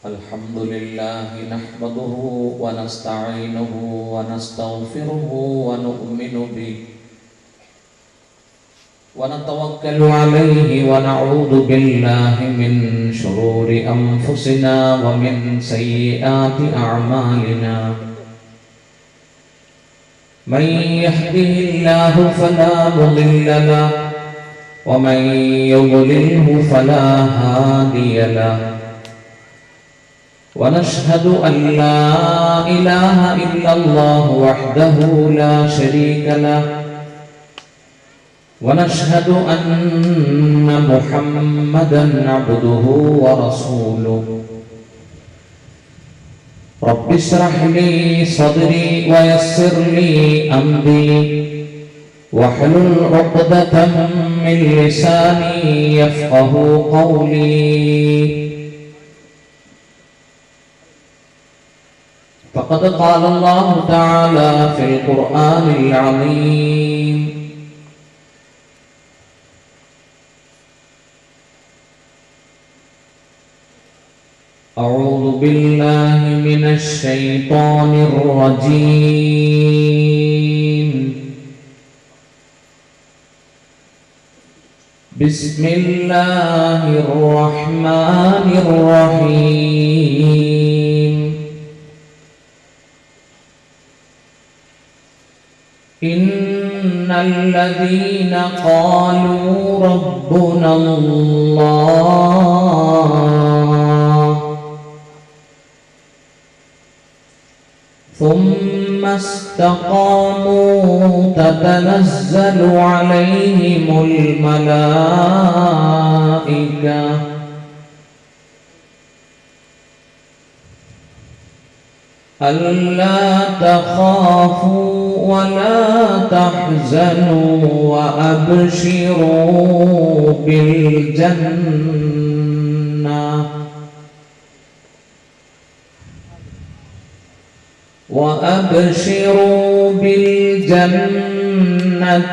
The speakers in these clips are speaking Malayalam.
الحمد لله نحمده ونستعينه ونستغفره ونؤمن به ونتوكل عليه ونعوذ بالله من شرور أنفسنا ومن سيئات أعمالنا من يهده الله فلا مضل له ومن يضلله فلا هادي له ونشهد أن لا إله إلا الله وحده لا شريك له ونشهد أن محمدا عبده ورسوله رب اشرح لي صدري ويسر لي أمري واحلل عقدة من لساني يفقه قولي فقد قال الله تعالى في القرآن العظيم أعوذ بالله من الشيطان الرجيم بسم الله الرحمن الرحيم إن الذين قالوا ربنا الله ثم استقاموا تتنزل عليهم الملائكة ألا تخافوا ولا تحزنوا وأبشروا بالجنة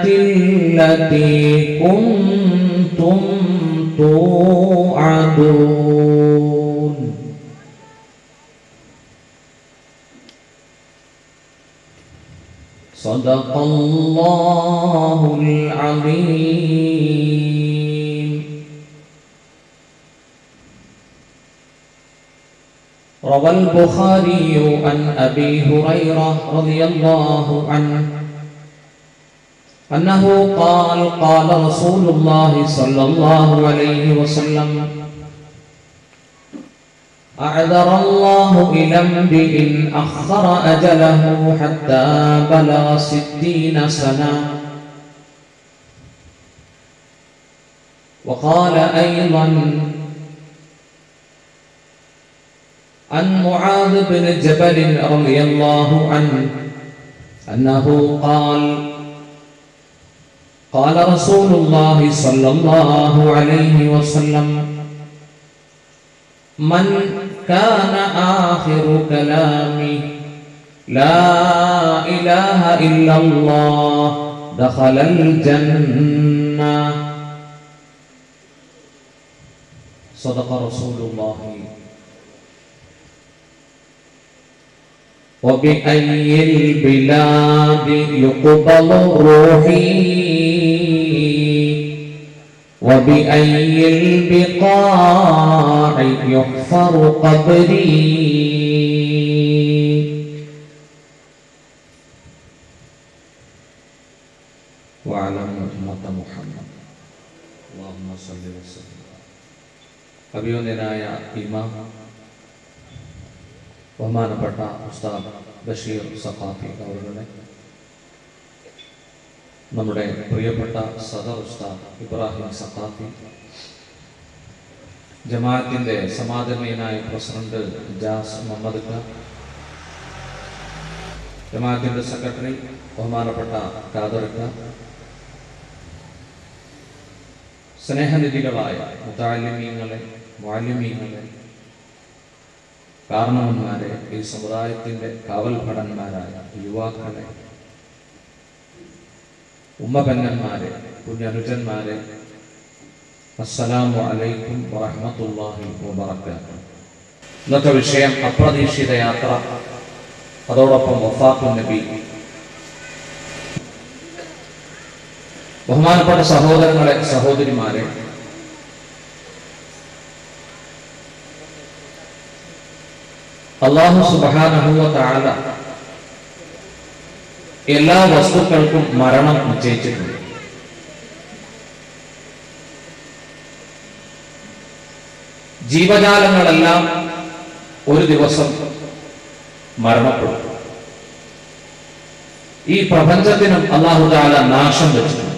التي كنتم توعدون صدق الله العظيم. روى البخاري عن أبي هريرة رضي الله عنه أنه قال قال رسول الله صلى الله عليه وسلم أعذر الله إلى امرئ أخر أجله حتى بلغ 60 سنة. وقال أيضا عن معاذ بن جبل رضي الله عنه أنه قال قال رسول الله صلى الله عليه وسلم من كان آخر كلامه لا إله إلا الله دخل الجنة. صدق رسول الله. وبأي البلاد يقبل روحي وبأي البقاع يحفر قبري. وعلى أمة محمد اللهم صل وسلم. അഭിവന്ദനായ ഇമാം ബഹുമാനപ്പെട്ട ഉസ്താദ് ബഷീർ സഖാഫി അവരുടെ, നമ്മുടെ പ്രിയപ്പെട്ട സദർ ഉസ്താദ് ഇബ്രാഹിം സഖാഫി, ജമാഅത്തിന്റെ സമാദരണീയനായ പ്രസിഡന്റ് ജാസ് മുഹമ്മദ് ഖാൻ, ജമാഅത്തിന്റെ സെക്രട്ടറി ബഹുമാനപ്പെട്ട ഖാദർ ഖാൻ, സ്നേഹനിധികളായ മുതഅല്ലിമീങ്ങളെ, മുഅല്ലിമീങ്ങളെ, കാരണവന്മാരെ, ഈ സമുദായത്തിന്റെ കാവൽഭടന്മാരായ യുവാക്കളെ, ഉമ്മപന്നന്മാരെ, പുണ്യനുജന്മാരെ, അസ്സലാമു അലൈക്കും വറഹ്മത്തുള്ളാഹി വബറകാതുഹു. ഇന്നത്തെ വിഷയം അപ്രതീക്ഷിത യാത്ര, അതോടൊപ്പം വഫാത്തുൻ നബി. ബഹുമാനപ്പെട്ട സഹോദരങ്ങളെ, സഹോദരിമാരെ, അല്ലാഹു സുബ്ഹാനഹു വ തആല എല്ലാ വസ്തുക്കൾക്കും മരണം നിശ്ചയിച്ചിട്ടുണ്ട്. ജീവജാലങ്ങളെല്ലാം ഒരു ദിവസം മരണപ്പെടും. ഈ പ്രപഞ്ചത്തിനും അല്ലാഹു തആല നാശം വെച്ചിട്ടുണ്ട്.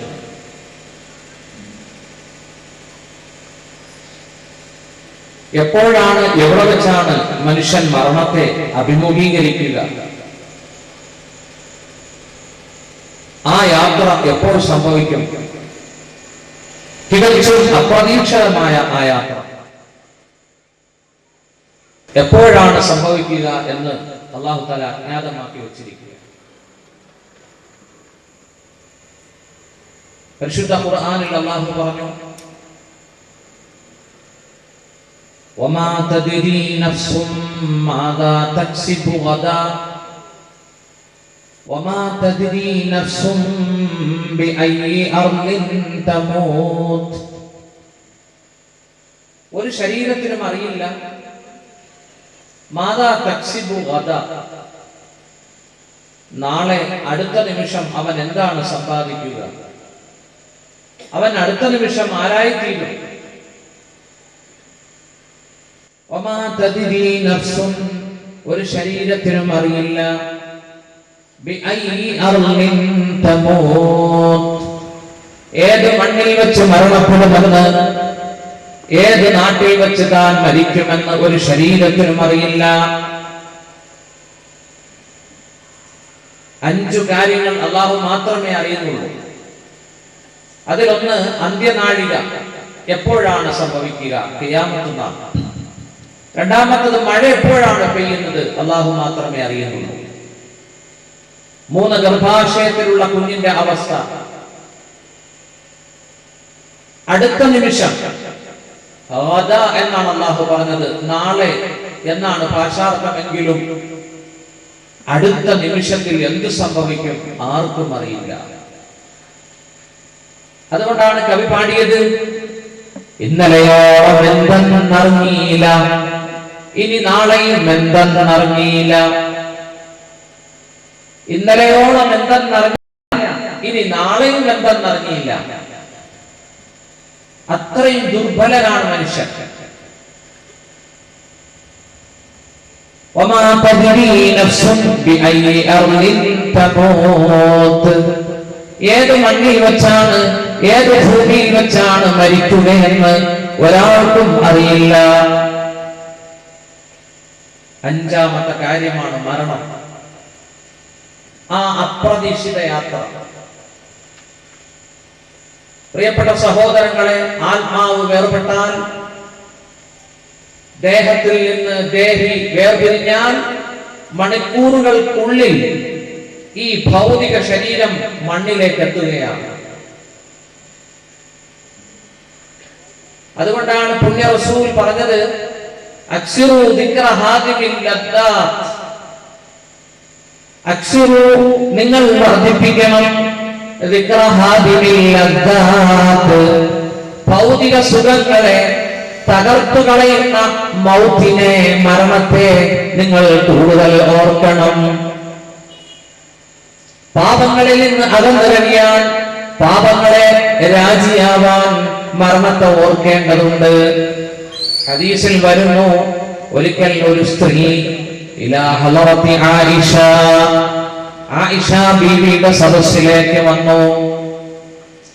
എപ്പോഴാണ്, എവിടെ വെച്ചാണ് മനുഷ്യൻ മരണത്തെ അഭിമുഖീകരിക്കുക? ആ യാത്ര എപ്പോൾ സംഭവിക്കും? തികച്ചും അപ്രതീക്ഷിതമായ ആ യാത്ര എപ്പോഴാണ് സംഭവിക്കുക എന്ന് അല്ലാഹു തആല അജ്ഞാതമാക്കി വെച്ചിരിക്കുക. പരിശുദ്ധ ഖുർആനിൽ അല്ലാഹു പറഞ്ഞു, വമാ തദ്രി നഫ്സും മാദാ തക്സിബു ഗദാ വമാ തദ്രി നഫ്സും ബിഅയ്യി അർളിൻ തമൂത്. ഒരു ശരീരത്തിനും അറിയില്ല മാദാ തക്സിബു ഗദാ, നാളെ അടുത്ത നിമിഷം അവൻ എന്താണ് സമ്പാദിക്കുക, അവൻ അടുത്ത നിമിഷം ആരായിത്തീരും. വമാ തദ്രി നഫ്സുൻ, ഒരു ശരീരത്തിനും അറിയില്ല ബിഅയ്യി അർളിൻ തമൂത്, ഏത് മണ്ണിൽ വെച്ച് മരണപ്പെടുമെന്ന്, ഏത് നാട്ടിൽ വെച്ച് താൻ മരിക്കുമെന്ന് ഒരു ശരീരത്തിനും അറിയില്ല. 5 കാര്യങ്ങൾ അല്ലാഹു മാത്രമേ അറിയുന്നുള്ളൂ. അതിലൊന്ന് അന്ത്യനാഴിക, എപ്പോഴാണ് സംഭവിക്കുക, ഖിയാമത്ത് നാൾ. രണ്ടാമത്തത് മഴ എപ്പോഴാണ് പെയ്യുന്നത്, അല്ലാഹു മാത്രമേ അറിയുന്നുള്ളൂ. 3 ഗർഭാശയത്തിലുള്ള കുഞ്ഞിന്റെ അവസ്ഥ, അടുത്ത നിമിഷം. എന്നാണ് അല്ലാഹു പറഞ്ഞത്, നാളെ എന്നാണ് ഭാഷാർത്ഥമെങ്കിലും അടുത്ത നിമിഷത്തിൽ എന്ത് സംഭവിക്കും ആർക്കും അറിയില്ല. അതുകൊണ്ടാണ് കവി പാടിയത്, ഇന്നലെയോളം എന്തെന്നറിഞ്ഞില്ല, ഇനി നാളെയും എന്തെന്നറിഞ്ഞില്ല. ഇന്നലെയോളം എന്തെന്നറിഞ്ഞില്ല, ഇനി നാളെയും എന്തെന്നറിഞ്ഞില്ല. അത്രയും ദുർബലനാണ് മനുഷ്യൻ. വമാ തദ്രി നഫ്സുൻ ബിഅയ്യി അർളിൻ തമൂത്, ഏത് മണ്ണിൽ വെച്ചാണ്, ഏത് ഭൂമിയിൽ വെച്ചാണ് മരിക്കുകയെന്ന് ഒരാൾക്കും അറിയില്ല. 5ാമത്തെ കാര്യമാണ് മരണം, ആ അപ്രതീക്ഷിത യാത്ര. പ്രിയപ്പെട്ട സഹോദരങ്ങളെ, ആത്മാവ് വേർപെട്ടാൽ, ദേഹത്തിൽ നിന്ന് ദേഹി വേർപിരിഞ്ഞാൽ മണിക്കൂറുകൾക്കുള്ളിൽ ഈ ഭൗതിക ശരീരം മണ്ണിലേക്ക് എത്തുകയാണ്. അതുകൊണ്ടാണ് പുണ്യ റസൂൽ പറഞ്ഞത്, അക്സിറു ദിക്റ ഹാദിമിൽ ലദ്ദാത്ത്, അക്സിറു, നിങ്ങൾ വർദ്ധിപ്പിക്കണം, ദിക്റ ഹാദിമിൽ ലദ്ദാത്ത്, ഭൗതിക സുഖങ്ങളെ തകർത്തു കളയുന്ന മൗത്തിനെ, മരണത്തെ നിങ്ങൾ കൂടുതൽ ഓർക്കണം. പാപങ്ങളിൽ നിന്ന് അകന്നിറങ്ങിയാൽ, പാപങ്ങളെ രാജിയാവാൻ മരണത്തെ ഓർക്കേണ്ടതുണ്ട്. ഹദീസിൽ വരുന്നു, ഒരിക്കൽ ഒരു സ്ത്രീ ഇലാ ഹളറത്തി ആയിഷ, ആയിഷ ബീവിയുടെ സദസ്സിലേക്ക് വന്നു.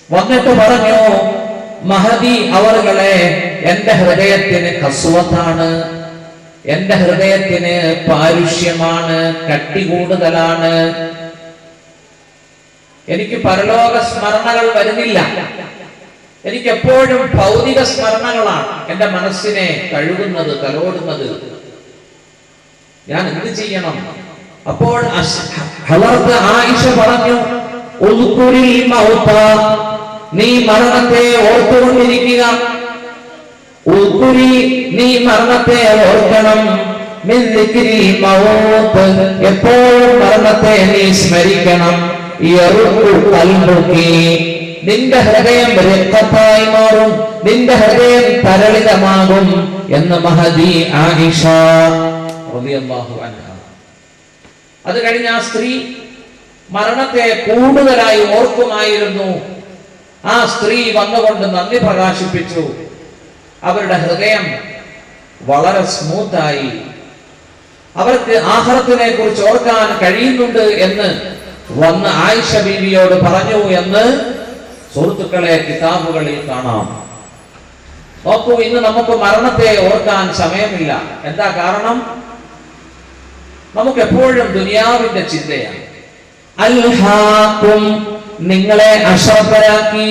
വന്നിട്ട് പറഞ്ഞു, മഹദി അവറുകളെ, എന്റെ ഹൃദയത്തിന് ഖസ്വത്താണ്, എന്റെ ഹൃദയത്തിന് പാരുഷ്യമാണ്, കട്ടി കൂടുതലാണ്, എനിക്ക് പരലോക സ്മരണകൾ വരുന്നില്ല, എനിക്ക് എപ്പോഴും ഭൗതിക സ്മരണകളാണ് എന്റെ മനസ്സിനെ കഴുകുന്നത്, തലോടുന്നത്. ഞാൻ എന്ത് ചെയ്യണം? അപ്പോൾ ആയിഷ പറഞ്ഞു, നീ മരണത്തെ ഓർത്തുകൊണ്ടിരിക്കുക, നീ മരണത്തെ ഓർക്കണം. മിൻ ദിക്രിൽ മൗത്ത്, എപ്പോഴും മരണത്തെ നീ സ്മരിക്കണം. യറുഖു ഖൽബുകി, നിന്റെ ഹൃദയം രക്തത്തായി മാറും, നിന്റെ ഹൃദയം തരളിതമാകും എന്ന് മഹദി ആയിഷ റളിയല്ലാഹു അൻഹ. അത് കഴിഞ്ഞ ആ സ്ത്രീ മരണത്തെ കൂടുതലായി ഓർക്കുമായിരുന്നു. ആ സ്ത്രീ വന്നുകൊണ്ട് നന്ദി പ്രകാശിപ്പിച്ചു. അവരുടെ ഹൃദയം വളരെ സ്മൂത്തായി, അവർക്ക് ആഖിറത്തിനെ കുറിച്ച് ഓർക്കാൻ കഴിയുന്നുണ്ട് എന്ന് വന്ന് ആയിഷ ബീവിയോട് പറഞ്ഞു എന്ന് സുഹൃത്തുക്കളെ കിതാബുകളിൽ കാണാം. നോക്കൂ, ഇന്ന് നമുക്ക് മരണത്തെ ഓർക്കാൻ സമയമില്ല. എന്താ കാരണം? നമുക്ക് എപ്പോഴും ദുനിയാവിന്റെ ചിന്തയാണ്. അൽഹാക്കും, നിങ്ങളെ അശ്രദ്ധരാക്കി,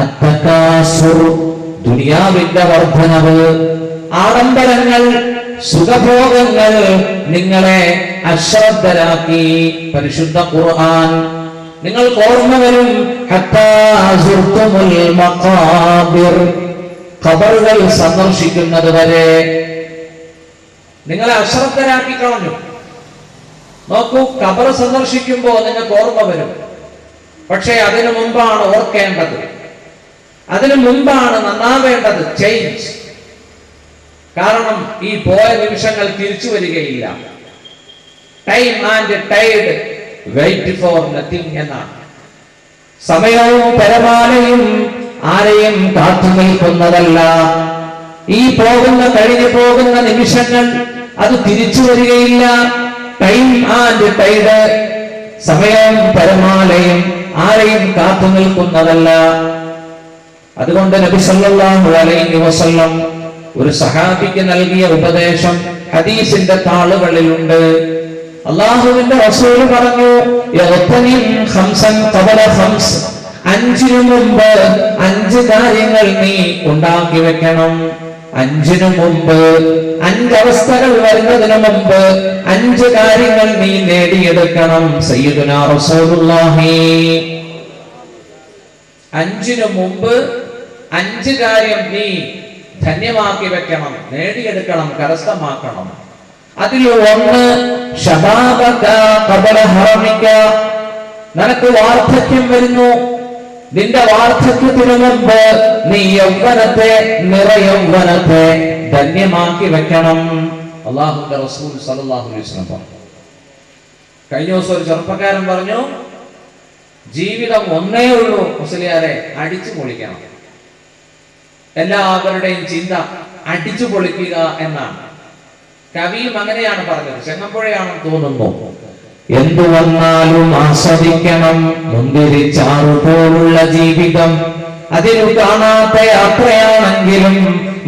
അത്തകാസുർ, ദുനിയാവിന്റെ വർധനവ്, ആഡംബരങ്ങൾ, സുഖഭോഗങ്ങൾ നിങ്ങളെ അശ്രദ്ധരാക്കി. പരിശുദ്ധ ഖുർആൻ നിങ്ങൾക്ക് ഓർമ്മ വരും, ഹത്താ സുർതുമുൽ മഖാബിർ, ഖബറുകൾ സന്ദർശിക്കുന്നത് വരെ നിങ്ങളെ അശ്രദ്ധരാക്കി കളഞ്ഞു. നോക്കൂ, ഖബർ സന്ദർശിക്കുമ്പോൾ നിങ്ങൾക്ക് ഓർമ്മ വരും. പക്ഷേ അതിനു മുമ്പാണ് ഓർക്കേണ്ടത്, അതിനു മുമ്പാണ് നന്നാവേണ്ടത്. ചേഞ്ച്. കാരണം ഈ പോയ നിമിഷങ്ങൾ തിരിച്ചു വരികയില്ല. Time and tide wait for nothing എന്നാണ്. സമയവും പരമാലയും ആരെയും കാത്തു നിൽക്കുന്നതല്ല. ഈ കഴിഞ്ഞു പോകുന്ന നിമിഷങ്ങൾ അത് തിരിച്ചു വരികയില്ല. ടൈം ആൻഡ് ടൈഡ്, സമയവും പരമാലയും ആരെയും കാത്തു നിൽക്കുന്നതല്ല. അതുകൊണ്ട് നബി സല്ലല്ലാഹു അലൈഹി വസല്ലം ഒരു സഹാബിക്ക് നൽകിയ ഉപദേശം ഹദീസിന്റെ താളുകളിലുണ്ട്. അല്ലാഹുവിന്റെ റസൂൽ പറഞ്ഞു, യഗ്തനിം ഖംസൻ ഖബല ഖംസ്, 5 മുമ്പ് 5 കാര്യങ്ങൾ നീ ഉണ്ടാക്കി വെക്കണം. 5 മുമ്പ്, 5 അവസ്ഥകൾ വരുന്നതിന് മുമ്പ് 5 കാര്യങ്ങൾ നീ നേടിയെടുക്കണം. സയ്യിദുനാ റസൂലുള്ളാഹി 5 മുമ്പ് 5 കാര്യം നീ ധന്യമാക്കി വെക്കണം, നേടിയെടുക്കണം, കരസ്ഥമാക്കണം. അതിൽ ഒന്ന് ശബാബക ഖബല ഹറമിക, നിനക്ക് വാർദ്ധക്യം വരുന്നു, നിന്റെ വാർദ്ധക്യത്തിനു മുമ്പ് നീ യൗവനത്തെ, നിറയൗവനത്തെ ധന്യമാക്കി വെക്കണം. അല്ലാഹുവിന്റെ റസൂൽ സല്ലല്ലാഹു അലൈഹി വസല്ലം പറഞ്ഞു. കഴിഞ്ഞ ദിവസം ഒരു ചെറുപ്പക്കാരൻ പറഞ്ഞു, ജീവിതം ഒന്നേ ഉള്ളൂ മുസ്ലിയാരെ, അടിച്ചു പൊളിക്കണം. എല്ലാവരുടെയും ചിന്ത അടിച്ചു പൊളിക്കുക എന്നാണ്. കവിയും അങ്ങനെയാണ് പറഞ്ഞത്. ചെങ്ങമ്പുഴയാണെന്ന് തോന്നുന്നു. എന്തു വന്നാലും ആസ്വദിക്കണം, മുന്തിരിച്ചാറു പോലുള്ള ജീവിതം, അതിനു കാണാത്ത യാത്രയാണെങ്കിലും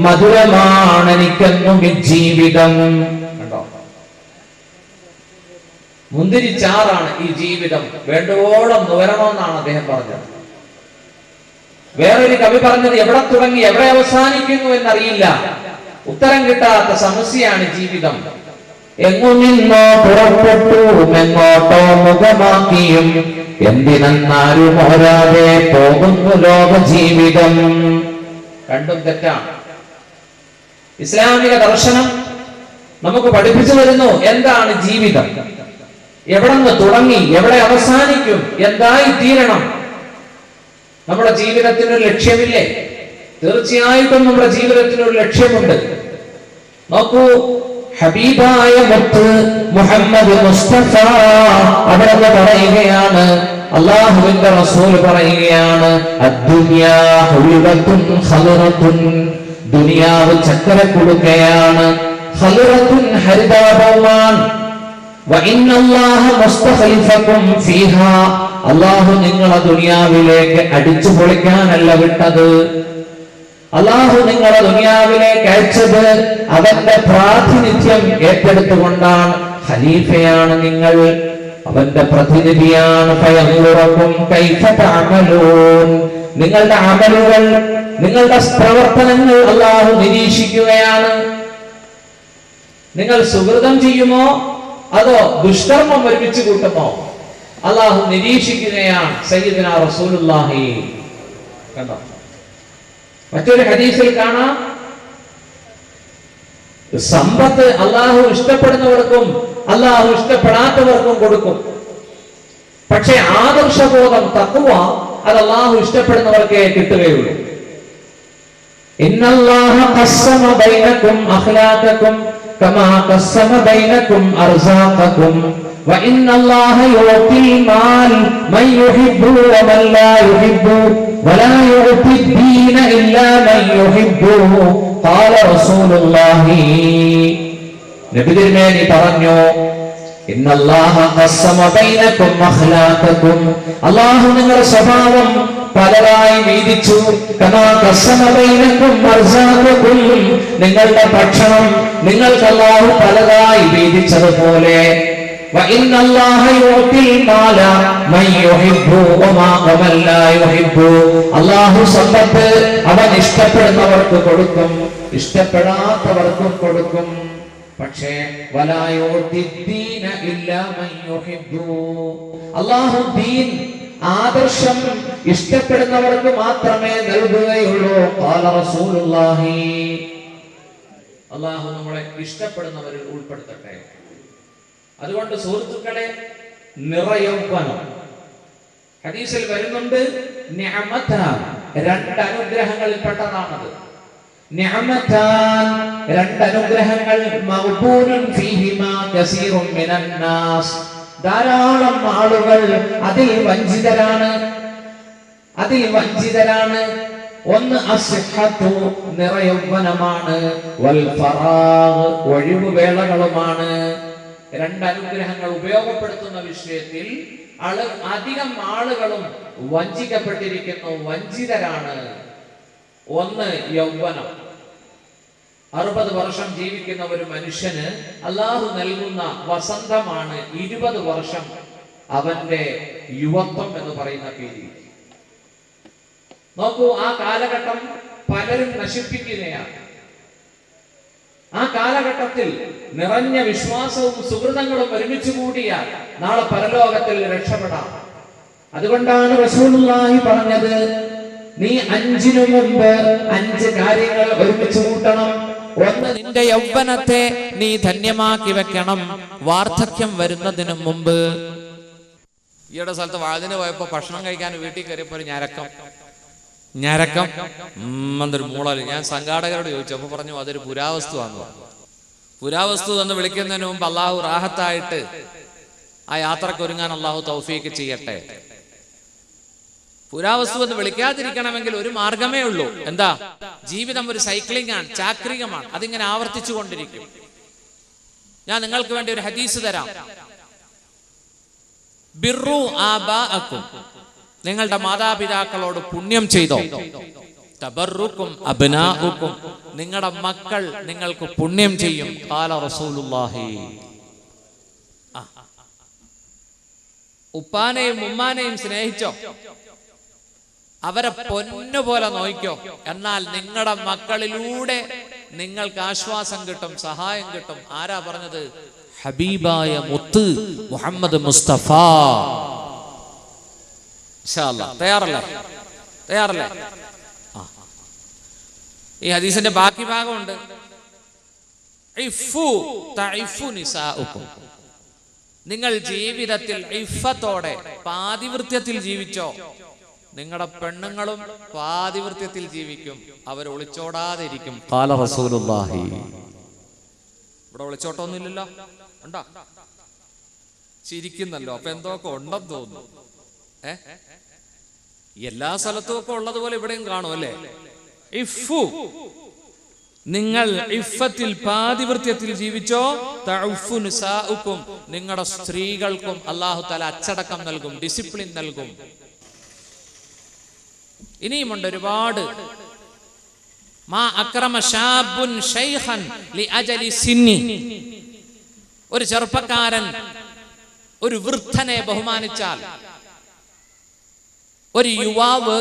മധുരമാണ് എനിക്കെന്നും ജീവിതം. കണ്ടോ, മുന്തിരിച്ചാറാണ് ഈ ജീവിതം, വേണ്ടുവോളം നുകരണമെന്നാണ് അദ്ദേഹം പറഞ്ഞത്. വേറൊരു കവി പറഞ്ഞത്, എവിടെ തുടങ്ങി എവിടെ അവസാനിക്കുന്നു എന്നറിയില്ല, ഉത്തരം കിട്ടാത്ത സമസ്യയാണ് ജീവിതം. എങ്ങു നിന്നോ പുറപ്പെട്ടു എങ്ങോട്ടോ മുഖമാക്കിയും എന്തിനെന്നാലും ഓരാതെ പോകുന്നു ലോക ജീവിതം. രണ്ടും തെറ്റാണ്. ഇസ്ലാമിക ദർശനം നമുക്ക് പഠിപ്പിച്ചു വരുന്നു എന്താണ് ജീവിതം, എവിടെ നിന്ന് തുടങ്ങി എവിടെ അവസാനിക്കും, എന്തായി തീരണം. നമ്മുടെ ജീവിതത്തിനൊരു ലക്ഷ്യമില്ലേ? തീർച്ചയായിട്ടും നമ്മുടെ ജീവിതത്തിനൊരു ലക്ഷ്യമുണ്ട്. നോക്കൂ, ഹബീബായ മുത്ത് മുഹമ്മദ് മുസ്തഫ അവിടുന്ന് പറയുകയാണ്, അല്ലാഹുവിന്റെ റസൂൽ പറയുകയാണ്, അദ്ദുനിയാ ഹുൽവത്തുൻ ഖലറത്തുൻ, ദുനിയാവ് ചക്കര കൊടുക്കുകയാണ്, ഖലറത്തുൻ ഹരിതാഭമാണ്, വഇന്നല്ലാഹ മുസ്തഖലിഫകും ഫീഹാ, അല്ലാഹു നിങ്ങളെ ദുനിയാവിലേക്ക് അടിച്ചു പൊളിക്കാനല്ല വിട്ടത്. അല്ലാഹു നിങ്ങളെ ദുനിയാവിലേക്ക് അയച്ചത് അവന്റെ പ്രാതിനിധ്യം ഏറ്റെടുത്തുകൊണ്ടാണ്. ഖലീഫയാണ് നിങ്ങൾ, അവന്റെ പ്രതിനിധിയാണ്. ഫയൻളുറകും കൈഫ തഅമലൂൻ, നിങ്ങളുടെ അമലുകൾ, നിങ്ങളുടെ പ്രവർത്തനങ്ങൾ അല്ലാഹു നിരീക്ഷിക്കുകയാണ്. നിങ്ങൾ സുകൃതം ചെയ്യുമോ അതോ ദുഷ്കർമ്മം ഒരുമിച്ച് കൂട്ടുമോ, അല്ലാഹു നിരീക്ഷിക്കുകയാണ്. സയ്യിദുനാ റസൂലുള്ളാഹി. കണ്ടോ, മറ്റൊരു ഹദീസിൽ കാണാം, സമ്പത്ത് അള്ളാഹു ഇഷ്ടപ്പെടുന്നവർക്കും അള്ളാഹു ഇഷ്ടപ്പെടാത്തവർക്കും കൊടുക്കും. പക്ഷെ ആദർശബോധം, തഖ്വ, അത് അള്ളാഹു ഇഷ്ടപ്പെടുന്നവർക്കേ കിട്ടുകയുള്ളൂ. ഇന്നല്ലാഹ ഖസ്സമ ബൈനകും അഖ്ലാഖകും കമാ ഖസ്സമ ബൈനകും അർസാഖകും وإن الله يعطي المال من يحب ومن لا يحب ولا يعطي الدين إلا من يحبه قال رسول الله. നബി തിരുമേനി പറഞ്ഞു, ഇന്നല്ലാഹ ഖസ്സമ ബൈനകും അഖ്ലാഖകും, അല്ലാഹു നിങ്ങളുടെ സ്വഭാവം പലരായി വീതിച്ചു. കമാ ഖസ്സമ ബൈനകും അർസാഖകും, നിങ്ങളുടെ ഭക്ഷണം നിങ്ങൾക്ക് അല്ലാഹു പലരായി വീതിച്ചതുപോലെ وإن الله يعطي المال من يحب ومن لا يحب, അല്ലാഹു സമ്പത്ത് അവൻ ഇഷ്ടപ്പെടുന്നവർക്ക് കൊടുക്കും, ഇഷ്ടപ്പെടാത്തവർക്കും കൊടുക്കും. പക്ഷേ വലാ യുഅതി ദീന ഇല്ലാ മൻ യുഹിബ്ബു, അല്ലാഹു ദീൻ, ആദർശം ഇഷ്ടപ്പെടുന്നവർക്ക് മാത്രമേ നൽകുകയുള്ളൂ. ഖാല റസൂലുള്ളാഹി, അല്ലാഹു നമ്മളെ ഇഷ്ടപ്പെടുന്നവരിൽ ഉൾപ്പെടുത്തട്ടെ. അതുകൊണ്ട് സുഹൃത്തുക്കളെ, നിറയൗവനം ഹദീസിൽ വരുന്നുണ്ട്, നിഅമതാൻ, രണ്ട് അനുഗ്രഹങ്ങളിൽപ്പെട്ടതാണത്. നിഅമതാൻ, രണ്ട് അനുഗ്രഹങ്ങൾ, മഗ്ബൂനുൻ ഫീഹിമാ കസീറുൻ മിനന്നാസ്, ധാരാളം ആളുകൾ അതിൽ വഞ്ചിതരാണ്. ഒന്ന് അസ്ഹത്തു, നിറയൗവനമാണ്, വൽ ഫറാഗ്, ഒഴിവുവേളകളുമാണ്. രണ്ട് അനുഗ്രഹങ്ങൾ ഉപയോഗപ്പെടുത്തുന്ന വിഷയത്തിൽ അധികം ആളുകളും വഞ്ചിക്കപ്പെട്ടിരിക്കുന്നു, വഞ്ചിതരാണ്. ഒന്ന് യൗവനം. 60 വർഷം ജീവിക്കുന്ന ഒരു മനുഷ്യന് അല്ലാഹു നൽകുന്ന വസന്തമാണ് 20 വർഷം അവന്റെ യുവത്വം എന്ന് പറയുന്ന പീരീഡ്. നോക്കൂ, ആ കാലഘട്ടം പലരും നശിപ്പിക്കുകയാണ്. ആ കാലഘട്ടത്തിൽ നിറഞ്ഞ വിശ്വാസവും സുഹൃതങ്ങളും ഒരുമിച്ച് കൂടിയാൽ നാളെ പരലോകത്തിൽ രക്ഷപ്പെടാം. അതുകൊണ്ടാണ് റസൂലുള്ളാഹി പറഞ്ഞത്, നീ 5 മുമ്പ് 5 കാര്യങ്ങൾ ഒരുമിച്ച് കൂട്ടണം. ഒന്ന്, നിന്റെ യൗവനത്തെ നീ ധന്യമാക്കി വെക്കണം, വാർദ്ധക്യം വരുന്നതിന് മുമ്പ്. ഈയുടെ സ്ഥലത്ത് വാതിന് പോയപ്പോ ഭക്ഷണം കഴിക്കാൻ വീട്ടിൽ കയറിയപ്പോ ഒരു ഞരക്കം എന്തൊരു മൂളൽ. ഞാൻ സംഘാടകരോട് ചോദിച്ചു, അപ്പൊ പറഞ്ഞു അതൊരു പുരാവസ്തു ആണെന്ന് പറഞ്ഞു. പുരാവസ്തു എന്ന് വിളിക്കുന്നതിന് മുമ്പ് അള്ളാഹു റാഹത്തായിട്ട് ആ യാത്രക്ക് ഒരുങ്ങാൻ അള്ളാഹു തൗഫീക്ക് ചെയ്യട്ടെ. പുരാവസ്തു എന്ന് വിളിക്കാതിരിക്കണമെങ്കിൽ ഒരു മാർഗമേ ഉള്ളൂ. എന്താ? ജീവിതം ഒരു സൈക്ലിംഗ് ആണ്, ചാക്രികമാണ്, അതിങ്ങനെ ആവർത്തിച്ചു കൊണ്ടിരിക്കും. ഞാൻ നിങ്ങൾക്ക് വേണ്ടി ഒരു ഹദീസ് തരാം. ബിർറു ആബാഅക്കും, നിങ്ങളുടെ മാതാപിതാക്കളോട് പുണ്യം ചെയ്തോ. തബറുക്കും അബ്നാഉക്കും, നിങ്ങളുടെ മക്കൾ നിങ്ങൾക്ക് പുണ്യം ചെയ്യും. ഖാല റസൂലുള്ളാഹി, ഉപ്പാനെയും ഉമ്മാനെയും സ്നേഹിച്ചോ, അവരെ പൊന്നുപോലെ നോക്കിക്കോ. എന്നാൽ നിങ്ങളുടെ മക്കളിലൂടെ നിങ്ങൾക്ക് ആശ്വാസം കിട്ടും, സഹായം കിട്ടും. ആരാ പറഞ്ഞത്? ഹബീബായ മുത്ത് മുഹമ്മദ് മുസ്തഫ. തയ്യാറല്ലേ? ഈ ഹദീസിന്റെ ബാക്കി ഭാഗമുണ്ട്. നിങ്ങൾ ജീവിതത്തിൽ ഇഫ്ഫത്തോടെ പാതിവൃത്യത്തിൽ ജീവിച്ചോ, നിങ്ങളുടെ പെണ്ണുങ്ങളും പാതിവൃത്യത്തിൽ ജീവിക്കും, അവർ ഒളിച്ചോടാതെ ഇരിക്കും. ഖാല റസൂലുള്ളാഹി. ഇവിടെ ഒളിച്ചോട്ടൊന്നുമില്ലല്ലോ, ഉണ്ടോ? ചിരിക്കുന്നല്ലോ, അപ്പൊ എന്തൊക്കെ ഉണ്ടെന്ന് തോന്നുന്നു. എല്ലാ സ്ഥലത്തും ഒക്കെ ഉള്ളതുപോലെ ഇവിടെയും കാണും അല്ലേ? ഇഫ്ഫു, നിങ്ങൾ ഇഫ്ഫത്തിൽ പാതിവൃത്യത്തിൽ ജീവിച്ചോ. തഉഫു നിസാഉക്കും, നിങ്ങളുടെ സ്ത്രീകൾക്കും അല്ലാഹു തആല അച്ചടക്കം നൽകും, ഡിസിപ്ലിൻ നൽകും. ഇനിയുമുണ്ട് ഒരുപാട്. മാ അക്രമ ശാബുൻ ശൈഖൻ ലിഅജലി സിന്നി, ഒരു ചെറുപ്പക്കാരൻ ഒരു വൃദ്ധനെ ബഹുമാനിച്ചാൽ, ഒരു യുവാവ്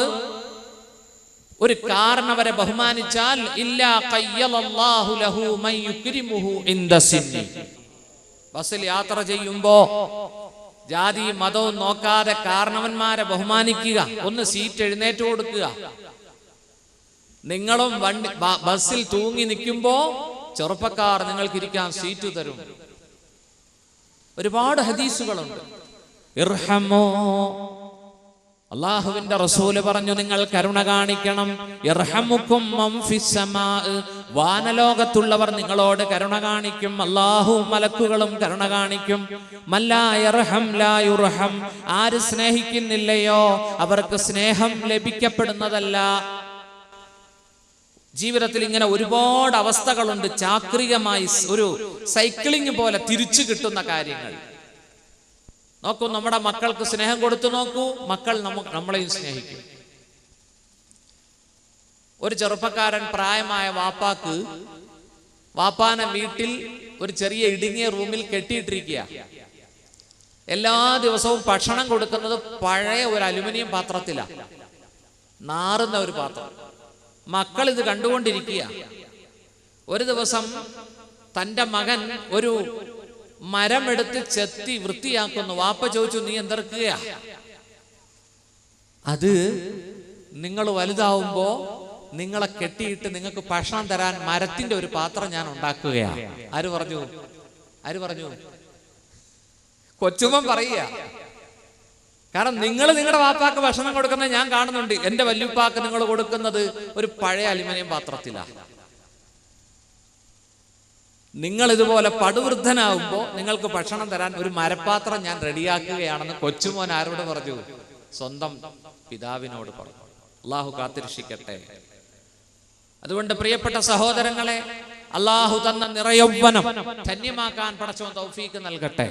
ഒരു കാരണവരെ ബഹുമാനിച്ചാൽ, ഇല്ലാ ഖയ്യലല്ലാഹു ലഹു മൻ യുക്രിമുഹു ഇൻദ സിന്നി. ബസ്സിൽ യാത്ര ചെയ്യുമ്പോ ജാതി മതവും നോക്കാതെ കാരണവന്മാരെ ബഹുമാനിക്കുക, ഒന്ന് സീറ്റ് എഴുന്നേറ്റ് കൊടുക്കുക. നിങ്ങളും ബസ്സിൽ തൂങ്ങി നിൽക്കുമ്പോ ചെറുപ്പക്കാർ നിങ്ങൾക്ക് ഇരിക്കാൻ സീറ്റ് തരും. ഒരുപാട് ഹദീസുകളുണ്ട്. ഇർഹമോ, അള്ളാഹുവിന്റെ റസൂല് പറഞ്ഞു, നിങ്ങൾ കരുണ കാണിക്കണം. ഇർഹമുക്കും മൻ ഫിസ് സമാ, വാനലോകത്തുള്ളവർ നിങ്ങളോട് കരുണ കാണിക്കും. അള്ളാഹുവും മലക്കുകളും കരുണ കാണിക്കും. മല്ലാ യർഹം ലാ യുർഹം, ആര് സ്നേഹിക്കുന്നില്ലയോ അവർക്ക് സ്നേഹം ലഭിക്കപ്പെടുന്നതല്ല. ജീവിതത്തിൽ ഇങ്ങനെ ഒരുപാട് അവസ്ഥകളുണ്ട്. ചാക്രികമായി ഒരു സൈക്ലിംഗ് പോലെ തിരിച്ചു കിട്ടുന്ന കാര്യങ്ങൾ. നോക്കൂ, നമ്മുടെ മക്കൾക്ക് സ്നേഹം കൊടുത്തു നോക്കൂ, മക്കൾ നമ്മളെയും സ്നേഹിക്കും. ഒരു ചെറുപ്പക്കാരൻ പ്രായമായ വാപ്പാനെ വീട്ടിൽ ഒരു ചെറിയ ഇടുങ്ങിയ റൂമിൽ കെട്ടിയിട്ടിരിക്കുക. എല്ലാ ദിവസവും ഭക്ഷണം കൊടുക്കുന്നത് പഴയ ഒരു അലുമിനിയം പാത്രത്തിലാണ്, നാറുന്ന ഒരു പാത്രം. മക്കൾ ഇത് കണ്ടുകൊണ്ടിരിക്കുക. ഒരു ദിവസം തൻ്റെ മകൻ ഒരു മരമെടുത്ത് ചെത്തി വൃത്തിയാക്കുന്നു. വാപ്പ ചോദിച്ചു, നീ എന്തെടുക്കുകയാ? അത് നിങ്ങൾ വലുതാവുമ്പോ നിങ്ങളെ കെട്ടിയിട്ട് നിങ്ങൾക്ക് ഭക്ഷണം തരാൻ മരത്തിന്റെ ഒരു പാത്രം ഞാൻ ഉണ്ടാക്കുകയാ. ആര് പറഞ്ഞു? കൊച്ചുമൻ പറയുക. കാരണം നിങ്ങൾ നിങ്ങളുടെ വാപ്പാക്ക് ഭക്ഷണം കൊടുക്കുന്നത് ഞാൻ കാണുന്നുണ്ട്. എന്റെ വല്യുപ്പാക്ക് നിങ്ങൾ കൊടുക്കുന്നത് ഒരു പഴയ അലുമിനിയം പാത്രത്തിലാണ്. നിങ്ങൾ ഇതുപോലെ പടുവൃദ്ധനാവുമ്പോ നിങ്ങൾക്ക് ഭക്ഷണം തരാൻ ഒരു മരപ്പാത്രം ഞാൻ റെഡിയാക്കുകയാണെന്ന് കൊച്ചുമോൻ ആരോട് പറഞ്ഞു? സ്വന്തം പിതാവിനോട് പറഞ്ഞു. അള്ളാഹു കാത്തിരക്ഷിക്കട്ടെ. അതുകൊണ്ട് പ്രിയപ്പെട്ട സഹോദരങ്ങളെ, അള്ളാഹു തന്ന നിറയൗവനം ധന്യമാക്കാൻ പടച്ചവൻ തൗഫീക്ക് നൽകട്ടെ.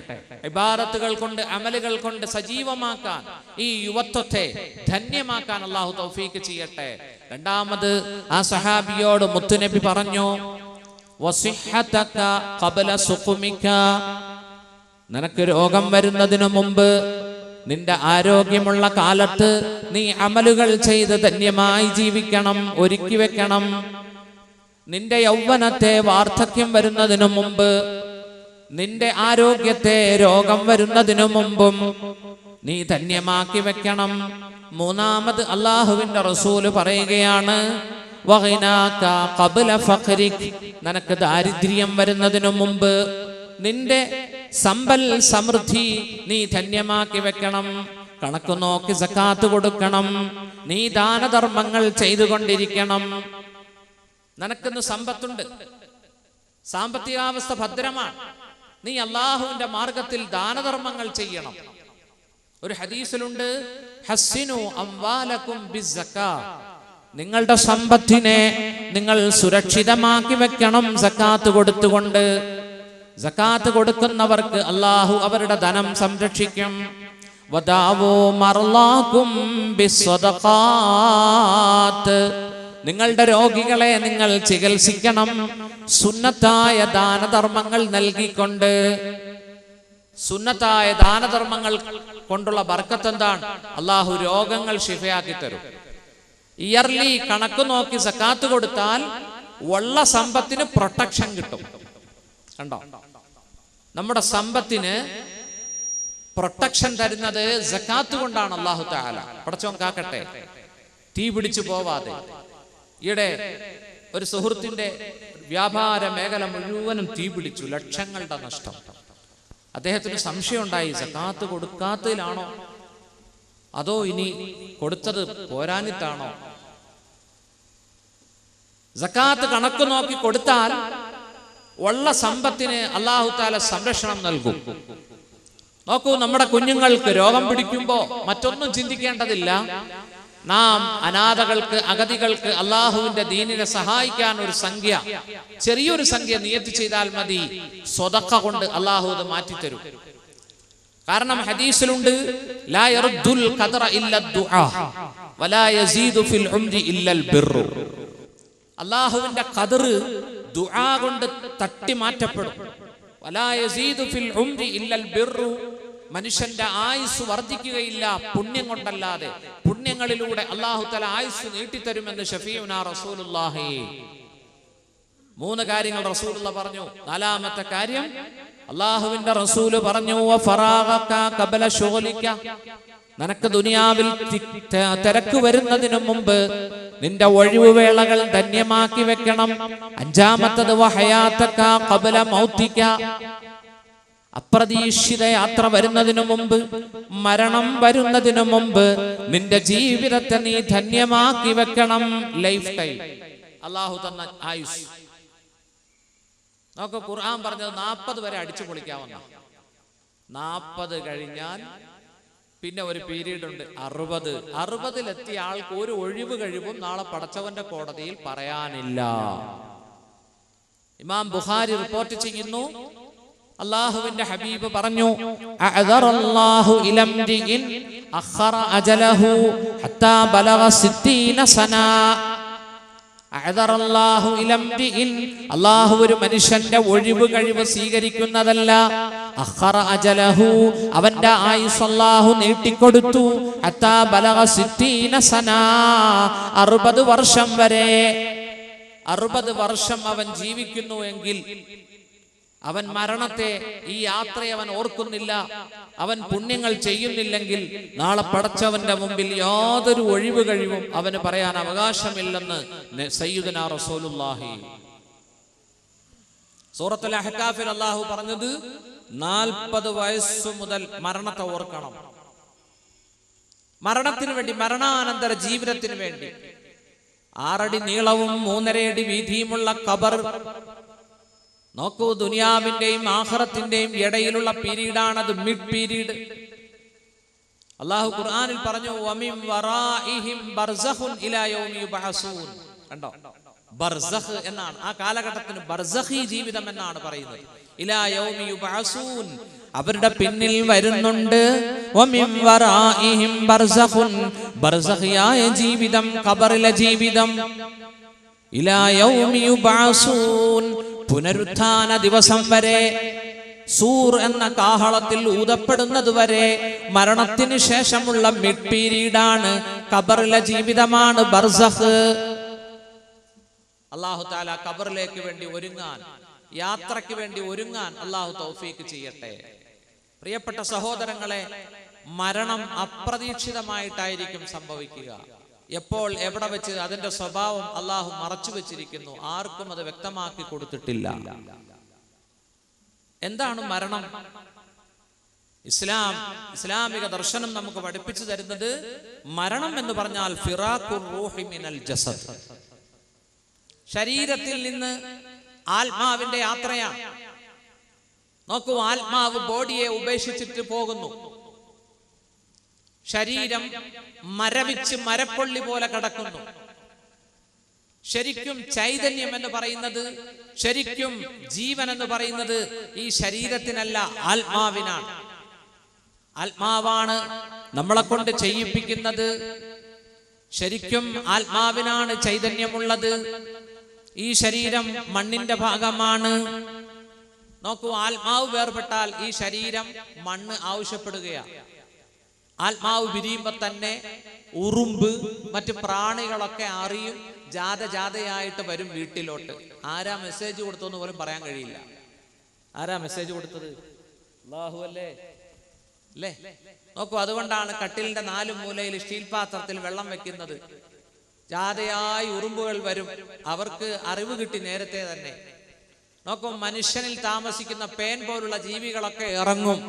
ഇബാദത്തുകൾ കൊണ്ട്, അമലുകൾ കൊണ്ട് സജീവമാക്കാൻ, ഈ യുവത്വത്തെ ധന്യമാക്കാൻ അള്ളാഹു തൗഫീക്ക് ചെയ്യട്ടെ. രണ്ടാമത് ആ സഹാബിയോട് മുത്തുനബി പറഞ്ഞു, വസിഹ്ഹതക ഖബല സുഖുമിക, നിനക്ക് രോഗം വരുന്നതിനു മുമ്പ്, നിന്റെ ആരോഗ്യമുള്ള കാലത്ത് നീ അമലുകൾ ചെയ്ത് ധന്യമായി ജീവിക്കണം, ഒരുക്കി വെക്കണം. നിന്റെ യൗവനത്തെ വാർദ്ധക്യം വരുന്നതിനു മുമ്പ്, നിന്റെ ആരോഗ്യത്തെ രോഗം വരുന്നതിനു മുമ്പും നീ ധന്യമാക്കി വെക്കണം. മൂന്നാമത് അള്ളാഹുവിന്റെ റസൂല് പറയുകയാണ്, നിനക്ക് ദാരിദ്ര്യം വരുന്നതിനു മുമ്പ് നിന്റെ സമ്പൽ സമൃദ്ധി നീ ധന്യമാക്കി വെക്കണം. കണക്ക് നോക്കി സക്കാത്ത് കൊടുക്കണം. നീ ദാനധർമ്മങ്ങൾ ചെയ്തുകൊണ്ടിരിക്കണം. നിനക്കിന്ന് സമ്പത്തുണ്ട്, സാമ്പത്തികാവസ്ഥ ഭദ്രമാണ്, നീ അള്ളാഹുവിന്റെ മാർഗത്തിൽ ദാനധർമ്മങ്ങൾ ചെയ്യണം. ഒരു ഹദീസിലുണ്ട്, ഹസ്സിനു അംവാലകും ബിസ്സക്കാ, നിങ്ങളുടെ സമ്പത്തിനെ നിങ്ങൾ സുരക്ഷിതമാക്കി വെക്കണം സക്കാത്ത് കൊടുത്തുകൊണ്ട്. സക്കാത്ത് കൊടുക്കുന്നവർക്ക് അള്ളാഹു അവരുടെ ധനം സംരക്ഷിക്കും. വദാവൂ മർലാകും ബിസ്സദഖാത്ത്, നിങ്ങളുടെ രോഗികളെ നിങ്ങൾ ചികിത്സിക്കണം സുന്നത്തായ ദാനധർമ്മങ്ങൾ നൽകിക്കൊണ്ട്. സുന്നത്തായ ദാനധർമ്മങ്ങൾ കൊണ്ടുള്ള ബർക്കത്ത് എന്താണ്? അള്ളാഹു രോഗങ്ങൾ ശിഫയാക്കി തരും. ഇയർലി കണക്ക് നോക്കി സക്കാത്ത് കൊടുത്താൽ ഉള്ള സമ്പത്തിന് പ്രൊട്ടക്ഷൻ കിട്ടും. കണ്ടോ, നമ്മുടെ സമ്പത്തിന് പ്രൊട്ടക്ഷൻ തരുന്നത് സക്കാത്ത് കൊണ്ടാണ്. അല്ലാഹു തആല പടച്ചോൻ കാക്കട്ടെ, തീ പിടിച്ചു പോവാതെ. ഈയിടെ ഒരു സുഹൃത്തിന്റെ വ്യാപാര മേഖല മുഴുവനും തീ പിടിച്ചു, ലക്ഷങ്ങളുടെ നഷ്ടം. അദ്ദേഹത്തിന് സംശയം ഉണ്ടായി, സക്കാത്ത് കൊടുക്കാത്തതിലാണോ അതോ ഇനി കൊടുത്തത് പോരാനിട്ടാണോ? സക്കാത്ത് കണക്ക് നോക്കി കൊടുത്താൽ ഉള്ള സമ്പത്തിന് അല്ലാഹു തആല സംരക്ഷണം നൽകും. നോക്കൂ, നമ്മുടെ കുഞ്ഞുങ്ങൾക്ക് രോഗം പിടിക്കുമ്പോ മറ്റൊന്നും ചിന്തിക്കേണ്ടതില്ല. നാം അനാഥകൾക്ക്, അഗതികൾക്ക് അള്ളാഹുവിന്റെ ദീനിനെ സഹായിക്കാൻ ഒരു സംഖ്യ, ചെറിയൊരു സംഖ്യ നിയത്ത് ചെയ്താൽ മതി. സ്വതക്ക കൊണ്ട് അള്ളാഹു അത് മാറ്റിത്തരും. കാരണം ഹദീസിലുണ്ട്, ലാ യർദുൽ ഖദറ ഇല്ല ദുആ വലാ യസീദു ഫിൽ ഉംരി ഇല്ലൽ ബിർറു. അള്ളാഹുവിന്റെ ഖദർ ദുആ കൊണ്ട് തട്ടി മാറ്റപ്പെടും. വലാ യസീദു ഫിൽ ഉംരി ഇല്ലൽ ബിർറു, മനുഷ്യന്റെ ആയുസ് വർദ്ധിക്കുകയില്ല പുണ്യം കൊണ്ടല്ലാതെ. പുണ്യങ്ങളിലൂടെ അല്ലാഹു തആല ആയുസ് നീട്ടിത്തരുമെന്ന് ഷഫീഉനാ റസൂലുള്ളാഹി. 3 കാര്യങ്ങൾ റസൂലുള്ള പറഞ്ഞു. 4ാമത്തെ കാര്യം അല്ലാഹുവിന്റെ റസൂല് പറഞ്ഞു, വഫറാഗക ഖബല ശുഗ്ലിക, നിനക്ക് ദുനിയാവിൽ തിരക്ക് വരുന്നതിനു മുമ്പ് നിന്റെ ഒഴിവുവേളകൾ ധന്യമാക്കി വെക്കണം. അഞ്ചാമത്തത് വഹയാതക ഖബല മൗതിക, അപ്രതീക്ഷിത യാത്ര വരുന്നതിനു മുമ്പ്, മരണം വരുന്നതിനു മുമ്പ് നിന്റെ ജീവിതത്തെ നീ ധന്യമാക്കി വെക്കണം. ലൈഫ് ടൈം അല്ലാഹു തന്ന ആയുസ് നോക്ക്. ഖുർആൻ പറഞ്ഞത് 40 വരെ അടിച്ചു പൊളിക്കാവുന്ന, 40 കഴിഞ്ഞാൽ പിന്നെ ഒരു പീരീഡ് ഉണ്ട് 60. 60-ലെത്തിയ ആൾക്ക് ഒരു ഒഴിവ് കഴിവും നാളെ പടച്ചവന്റെ കോടതിയിൽ പറയാനില്ല. ഇമാം ബുഖാരി റിപ്പോർട്ട് ചെയ്യുന്നു, അല്ലാഹുവിന്റെ ഹബീബ് പറഞ്ഞു, അഅദറല്ലാഹു ഇലംരിഇൻ അഖറ അജലഹു ഹത്താ ബലഗ 60 സന. അഅദറല്ലാഹു ഇലംരിഇൻ, അല്ലാഹു ഒരു മനുഷ്യന്റെ ഒഴിവ് കഴിവ് സ്വീകരിക്കുന്നതല്ല. അഖറ അജലഹു, അവന്റെ ആയുസ് അല്ലാഹു നീട്ടിക്കൊടുത്തു. ഹത്താ ബലഗ 60 സന, 60 വർഷം വരെ. 60 വർഷം അവൻ ജീവിക്കുന്നു എങ്കിൽ അവൻ മരണത്തെ, ഈ യാത്രയെ അവൻ ഓർക്കുന്നില്ല, അവൻ പുണ്യങ്ങൾ ചെയ്യുന്നില്ലെങ്കിൽ നാളെ പടച്ചവന്റെ മുമ്പിൽ യാതൊരു ഒഴിവ് കഴിവും അവന് പറയാൻ അവകാശമില്ലെന്ന് സയ്യിദുനാ റസൂലുള്ളാഹി. സൂറത്തുൽ അഹ്കാഫിൽ അല്ലാഹു പറഞ്ഞത് 40 വയസ്സു മുതൽ മരണത്തെ ഓർക്കണം. മരണത്തിന് വേണ്ടി, മരണാനന്തര ജീവിതത്തിന് വേണ്ടി 6 അടി നീളവും 3.5 അടി വീതിയുമുള്ള ഖബർ. നോക്കൂ, ദുനിയാവിന്റെയും ആഖിറത്തിന്റെയും ഇടയിലുള്ള പീരീഡാണത്, മിഡ് പീരീഡ്. അല്ലാഹു ഖുർആനിൽ പറഞ്ഞു, വമിൻ വറാഇഹിം ബർസഖുൻ ഇലാ യൗമി യുബ്അസൂൻ. കണ്ടോ, ബർസഖ് എന്നാണ് ആ കാലഘട്ടത്തിന് ബർസഖി ജീവിതം എന്നാണ് പറയുന്നത്. ഇലാ യൗമി യുബ്അസൂൻ, അവരുടെ പിന്നിൽ വരുന്നുണ്ട് വമിൻ വറാഇഹിം ബർസഖുൻ, ബർസഖിയായ ജീവിതം, ഖബറിലെ ജീവിതം. ഇലാ യൗമി യുബ്അസൂൻ, പുനരുത്ഥാന ദിവസം വരെ, സൂർ എന്ന കാഹളത്തിൽ ഊതപ്പെടുന്നത് വരെ മരണത്തിന് ശേഷമുള്ള മിഡ് പീരീഡാണ്, ഖബറിലെ ജീവിതമാണ് ബർസഖ്. അല്ലാഹു തആല ഖബറിലേക്ക് വേണ്ടി ഒരുങ്ങാൻ, യാത്രയ്ക്ക് വേണ്ടി ഒരുങ്ങാൻ അല്ലാഹു തൗഫീക്ക് ചെയ്യട്ടെ. പ്രിയപ്പെട്ട സഹോദരങ്ങളെ, മരണം അപ്രതീക്ഷിതമായിട്ടായിരിക്കും സംഭവിക്കുക. എപ്പോൾ, എവിടെ വെച്ച്, അതിന്റെ സ്വഭാവം അല്ലാഹു മറച്ചു വെച്ചിരിക്കുന്നു. ആർക്കും അത് വ്യക്തമാക്കി കൊടുത്തിട്ടില്ല. എന്താണ് മരണം? ഇസ്ലാമിക ദർശനം നമുക്ക് പഠിപ്പിച്ചു തരുന്നത്, മരണം എന്ന് പറഞ്ഞാൽ ഫിറാഖുർ റൂഹി മിനൽ ജസദ്, ശരീരത്തിൽ നിന്ന് ആത്മാവിന്റെ യാത്രയാണ്. നോക്കൂ, ആത്മാവ് ബോഡിയെ ഉപേക്ഷിച്ചിട്ട് പോകുന്നു. ശരീരം മരവിച്ച് മരക്കൊള്ളി പോലെ കിടക്കുന്നു. ശരിക്കും ചൈതന്യം എന്ന് പറയുന്നത്, ശരിക്കും ജീവൻ എന്ന് പറയുന്നത് ഈ ശരീരത്തിനല്ല, ആത്മാവിനാണ്. ആത്മാവാണ് നമ്മളെ കൊണ്ട് ചെയ്യിപ്പിക്കുന്നത്. ശരിക്കും ആത്മാവിനാണ് ചൈതന്യമുള്ളത്. ഈ ശരീരം മണ്ണിന്റെ ഭാഗമാണ്. നോക്കൂ, ആത്മാവ് വേർപെട്ടാൽ ഈ ശരീരം മണ്ണ് ആവശ്യപ്പെടുകയാണ്. ആത്മാവ് പിരിയുമ്പോ തന്നെ ഉറുമ്പ്, മറ്റു പ്രാണികളൊക്കെ അറിയും, ജാഥയായിട്ട് വരും വീട്ടിലോട്ട്. ആരാ മെസ്സേജ് കൊടുത്തെന്ന് പോലും പറയാൻ കഴിയില്ല. ആരാ മെസ്സേജ് കൊടുത്തത്? അല്ലാഹു അല്ലേ? നോക്കൂ, അതുകൊണ്ടാണ് കട്ടിലിന്റെ 4 മൂലയിൽ സ്റ്റീൽ പാത്രത്തിൽ വെള്ളം വെക്കുന്നത്. ജാഥയായി ഉറുമ്പുകൾ വരും, അവർക്ക് അറിവ് കിട്ടി നേരത്തെ തന്നെ. നോക്കൂ, മനുഷ്യനിൽ താമസിക്കുന്ന പേൻ പോലുള്ള ജീവികളൊക്കെ ഇറങ്ങും.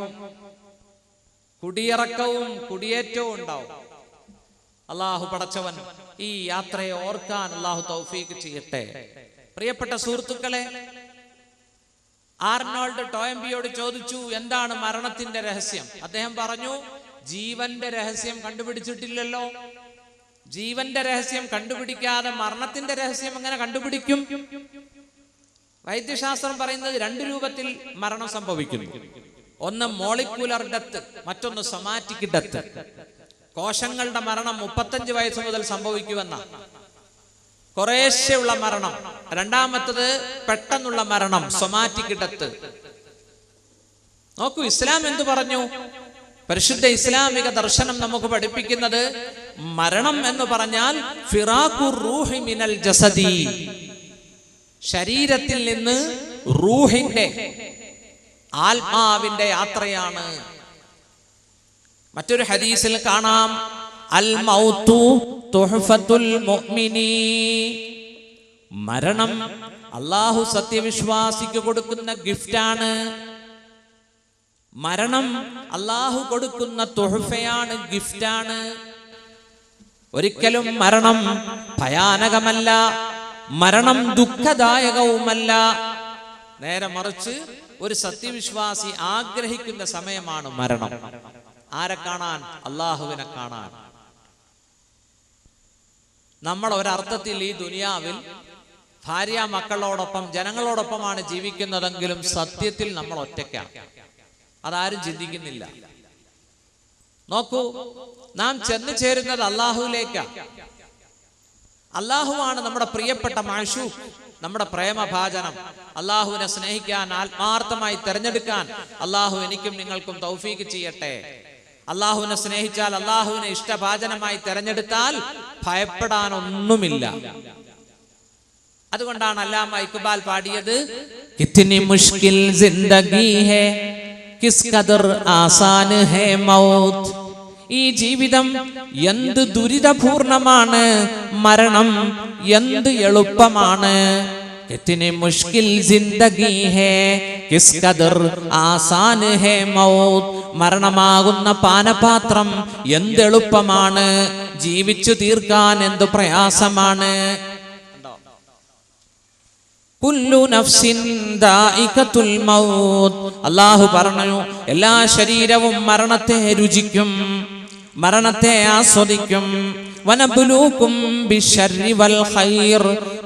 കുടിയിറക്കവും കുടിയേറ്റവും ഉണ്ടാവും. അല്ലാഹു പടച്ചവൻ ഈ യാത്രയെ ഓർക്കാൻ അല്ലാഹു തൗഫീക്ക് ചെയ്യട്ടെ. പ്രിയപ്പെട്ട സുഹൃത്തുക്കളെ, ആർണോൾഡ് ടോയംബിയോട് ചോദിച്ചു, എന്താണ് മരണത്തിന്റെ രഹസ്യം? അദ്ദേഹം പറഞ്ഞു, ജീവന്റെ രഹസ്യം കണ്ടുപിടിച്ചിട്ടില്ലല്ലോ. ജീവന്റെ രഹസ്യം കണ്ടുപിടിക്കാതെ മരണത്തിന്റെ രഹസ്യം എങ്ങനെ കണ്ടുപിടിക്കും? വൈദ്യശാസ്ത്രം പറയുന്നത് 2 രൂപത്തിൽ മരണം സംഭവിക്കുന്നു. ഒന്ന് മോളിക്യുലർ ഡെത്ത്, മറ്റൊന്ന് സൊമാറ്റിക് ഡെത്ത്. കോശങ്ങളുടെ മരണം 35 വയസ്സ് മുതൽ സംഭവിക്കുമെന്ന കുറേശ്ശെയുള്ള മരണം. രണ്ടാമത്തത് പെട്ടെന്നുള്ള മരണം, സൊമാറ്റിക് ഡെത്ത്. നോക്കൂ, ഇസ്ലാം എന്തു പറഞ്ഞു? പരിശുദ്ധ ഇസ്ലാമിക ദർശനം നമുക്ക് പഠിപ്പിക്കുന്നത്, മരണം എന്ന് പറഞ്ഞാൽ ഫിറാഖുർ റൂഹി മിനൽ ജസദി, ശരീരത്തിൽ നിന്ന് റൂഹിന്റെ, ആത്മാവിന്റെ യാത്രയാണ്. മറ്റൊരു ഹദീസിൽ കാണാം, അൽ മൗതു തുഹ്ഫത്തുൽ മുഅ്മിനീ. മരണം അല്ലാഹു സത്യവിശ്വാസിക്ക് കൊടുക്കുന്ന ഗിഫ്റ്റാണ്. മരണം അല്ലാഹു കൊടുക്കുന്ന തുഹ്ഫയാണ്, ഗിഫ്റ്റാണ്. ഒരിക്കലും മരണം ഭയാനകമല്ല, മരണം ദുഃഖദായകവുമല്ല. നേരെ മറിച്ച് ഒരു സത്യവിശ്വാസി ആഗ്രഹിക്കുന്ന സമയമാണ് മരണം. ആരെ കാണാൻ? അല്ലാഹുവിനെ കാണാൻ. നമ്മൾ ഒരർത്ഥത്തിൽ ഈ ദുനിയാവിൽ ഭാര്യ മക്കളോടൊപ്പം ജനങ്ങളോടൊപ്പമാണ് ജീവിക്കുന്നതെങ്കിലും സത്യത്തിൽ നമ്മൾ ഒറ്റയ്ക്കാണ്. അതാരും ചിന്തിക്കുന്നില്ല. നോക്കൂ, നാം ചെന്നു ചേരുന്നത് അല്ലാഹുവിലേക്കാണ്. അല്ലാഹുവാണ് നമ്മുടെ പ്രിയപ്പെട്ട മഅ്ശൂഖ്, നമ്മുടെ പ്രേമഭാജനം. അല്ലാഹുവിനെ സ്നേഹിക്കാൻ, ആത്മാർത്ഥമായി തെരഞ്ഞെടുക്കാൻ അല്ലാഹു എനിക്കും നിങ്ങൾക്കും തൗഫീഖ് ചെയ്യട്ടെ. അല്ലാഹുവിനെ സ്നേഹിച്ചാൽ, അല്ലാഹുവിനെ ഇഷ്ടഭാജനമായി തെരഞ്ഞെടുത്താൽ ഭയപ്പെടാനൊന്നുമില്ല. അതുകൊണ്ടാണ് അല്ലാമ ഇക്ബാൽ പാടിയത്, കിത്നി മുഷ്കിൽ ജിന്ദഗി ഹേ കിസ് ഖദർ ആസാൻ ഹേ മൗത്ത്. ഈ ജീവിതം എന്ത് ദുരിതപൂർണമാണ്, മരണം എന്ത് എളുപ്പമാണ്. കിത്നി മുഷ്കിൽ ജിന്ദഗി ഹേ കിസ് ഖദർ ആസാൻ ഹേ മൗത്ത്. മരണമാകുന്ന പാനപാത്രം എന്തെളുപ്പമാണ്, ജീവിച്ചു തീർക്കാൻ എന്ത് പ്രയാസമാണ്. കുല്ലു നഫ്സിൻ ദാഇഖത്തുൽ മൗത്ത്. അല്ലാഹു പറഞ്ഞു, എല്ലാ ശരീരവും മരണത്തെ രുചിക്കും, മരണത്തെ ആസ്വദിക്കും. വനബ്ലൂക്കും ബിശ്ശർരി വൽ ഖൈർ.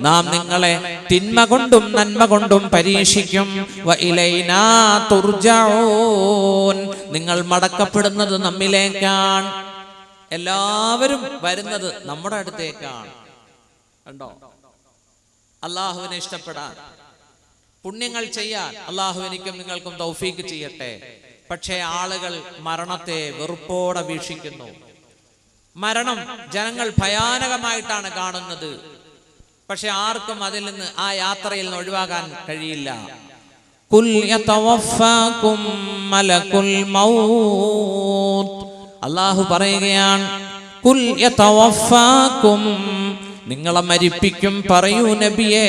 നാം നിങ്ങളെ തിന്മ കൊണ്ടും നന്മ കൊണ്ടും പരീക്ഷിക്കും. വഇലൈനാ തുർജഊൻ. നിങ്ങൾ മടക്കപ്പെടുന്നത് നമ്മിലേക്കാണ്. എല്ലാവരും വരുന്നത് നമ്മുടെ അടുത്തേക്കാണ്. കണ്ടോ? അല്ലാഹുവിനെ ഇഷ്ടപ്പെടാൻ, പുണ്യങ്ങൾ ചെയ്യാൻ അല്ലാഹു എനിക്കും നിങ്ങൾക്കും തൗഫീഖ് ചെയ്യട്ടെ. പക്ഷേ ആളുകൾ മരണത്തെ വെറുപ്പോടെ വീക്ഷിക്കുന്നു. മരണം ജനങ്ങൾ ഭയാനകമായിട്ടാണ് കാണുന്നത്. പക്ഷെ ആർക്കും അതിൽ നിന്ന്, ആ യാത്രയിൽ നിന്ന് ഒഴിവാകാൻ കഴിയില്ല. കുൽ യതവഫാകും മലകുൽ മൗത്ത്. അല്ലാഹു പറയുകയാണ്, കുൽ യതവഫാകും, നിങ്ങളെ മരിപ്പിക്കും. പറയൂ നബിയേ,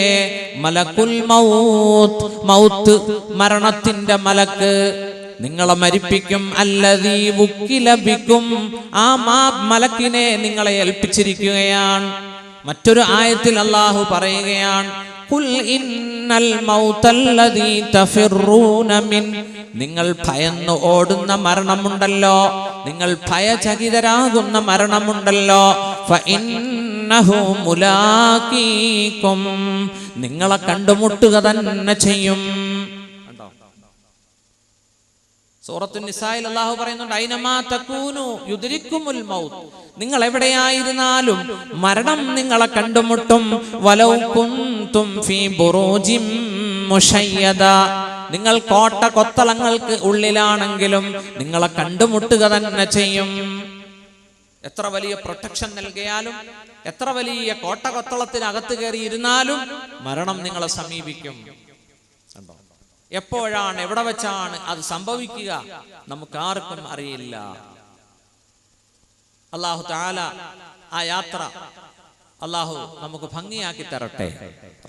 മലകുൽ മൗത്ത്, മൗത്ത് മരണത്തിന്റെ മലക്ക് നിങ്ങളെ മരിപ്പിക്കും. അല്ലദീ വുക്കില ബിക്കും, ആ മലക്കിനെ നിങ്ങളെ ഏൽപ്പിച്ചിരിക്കുകയാണ്. മറ്റൊരു ആയത്തിൽ അല്ലാഹു പറയുകയാണ്, ഖുൽ ഇന്നൽ മൗതല്ലദീ തഫിറൂന മിൻ. നിങ്ങൾ ഭയന്ന് ഓടുന്ന മരണമുണ്ടല്ലോ, നിങ്ങൾ ഭയചകിതരാകുന്ന മരണമുണ്ടല്ലോ, ഫഇന്നഹു മുലാഖീകും, നിങ്ങളെ കണ്ടുമുട്ടുക തന്നെ ചെയ്യും. സൂറത്തുൻ നിസായിൽ അല്ലാഹു പറയുന്നുണ്ട്, ഐനമാ തകൂനു യുദ്രിക്കുമുൽ മൗത്ത്. നിങ്ങൾ എവിടെയായിരുന്നാലും മരണം നിങ്ങളെ കണ്ടുമുട്ടും. വലൗ കുൻതും ഫീ ബുറൂജിൻ മുശയ്യദ. നിങ്ങൾ കോട്ട കൊത്തളങ്ങൾക്ക് ഉള്ളിലാണെങ്കിലും നിങ്ങളെ കണ്ടുമുട്ടുക തന്നെ ചെയ്യും. എത്ര വലിയ പ്രൊട്ടക്ഷൻ നൽകിയാലും, എത്ര വലിയ കോട്ട കൊത്തളത്തിനകത്ത് കയറിയിരുന്നാലും മരണം നിങ്ങളെ സമീപിക്കും. എപ്പോഴാണ്, എവിടെ വെച്ചാണ് അത് സംഭവിക്കുക, നമുക്ക് ആർക്കും അറിയില്ല. അല്ലാഹു തആല ആ യാത്ര അല്ലാഹു നമുക്ക് ഭംഗിയാക്കി തരട്ടെ,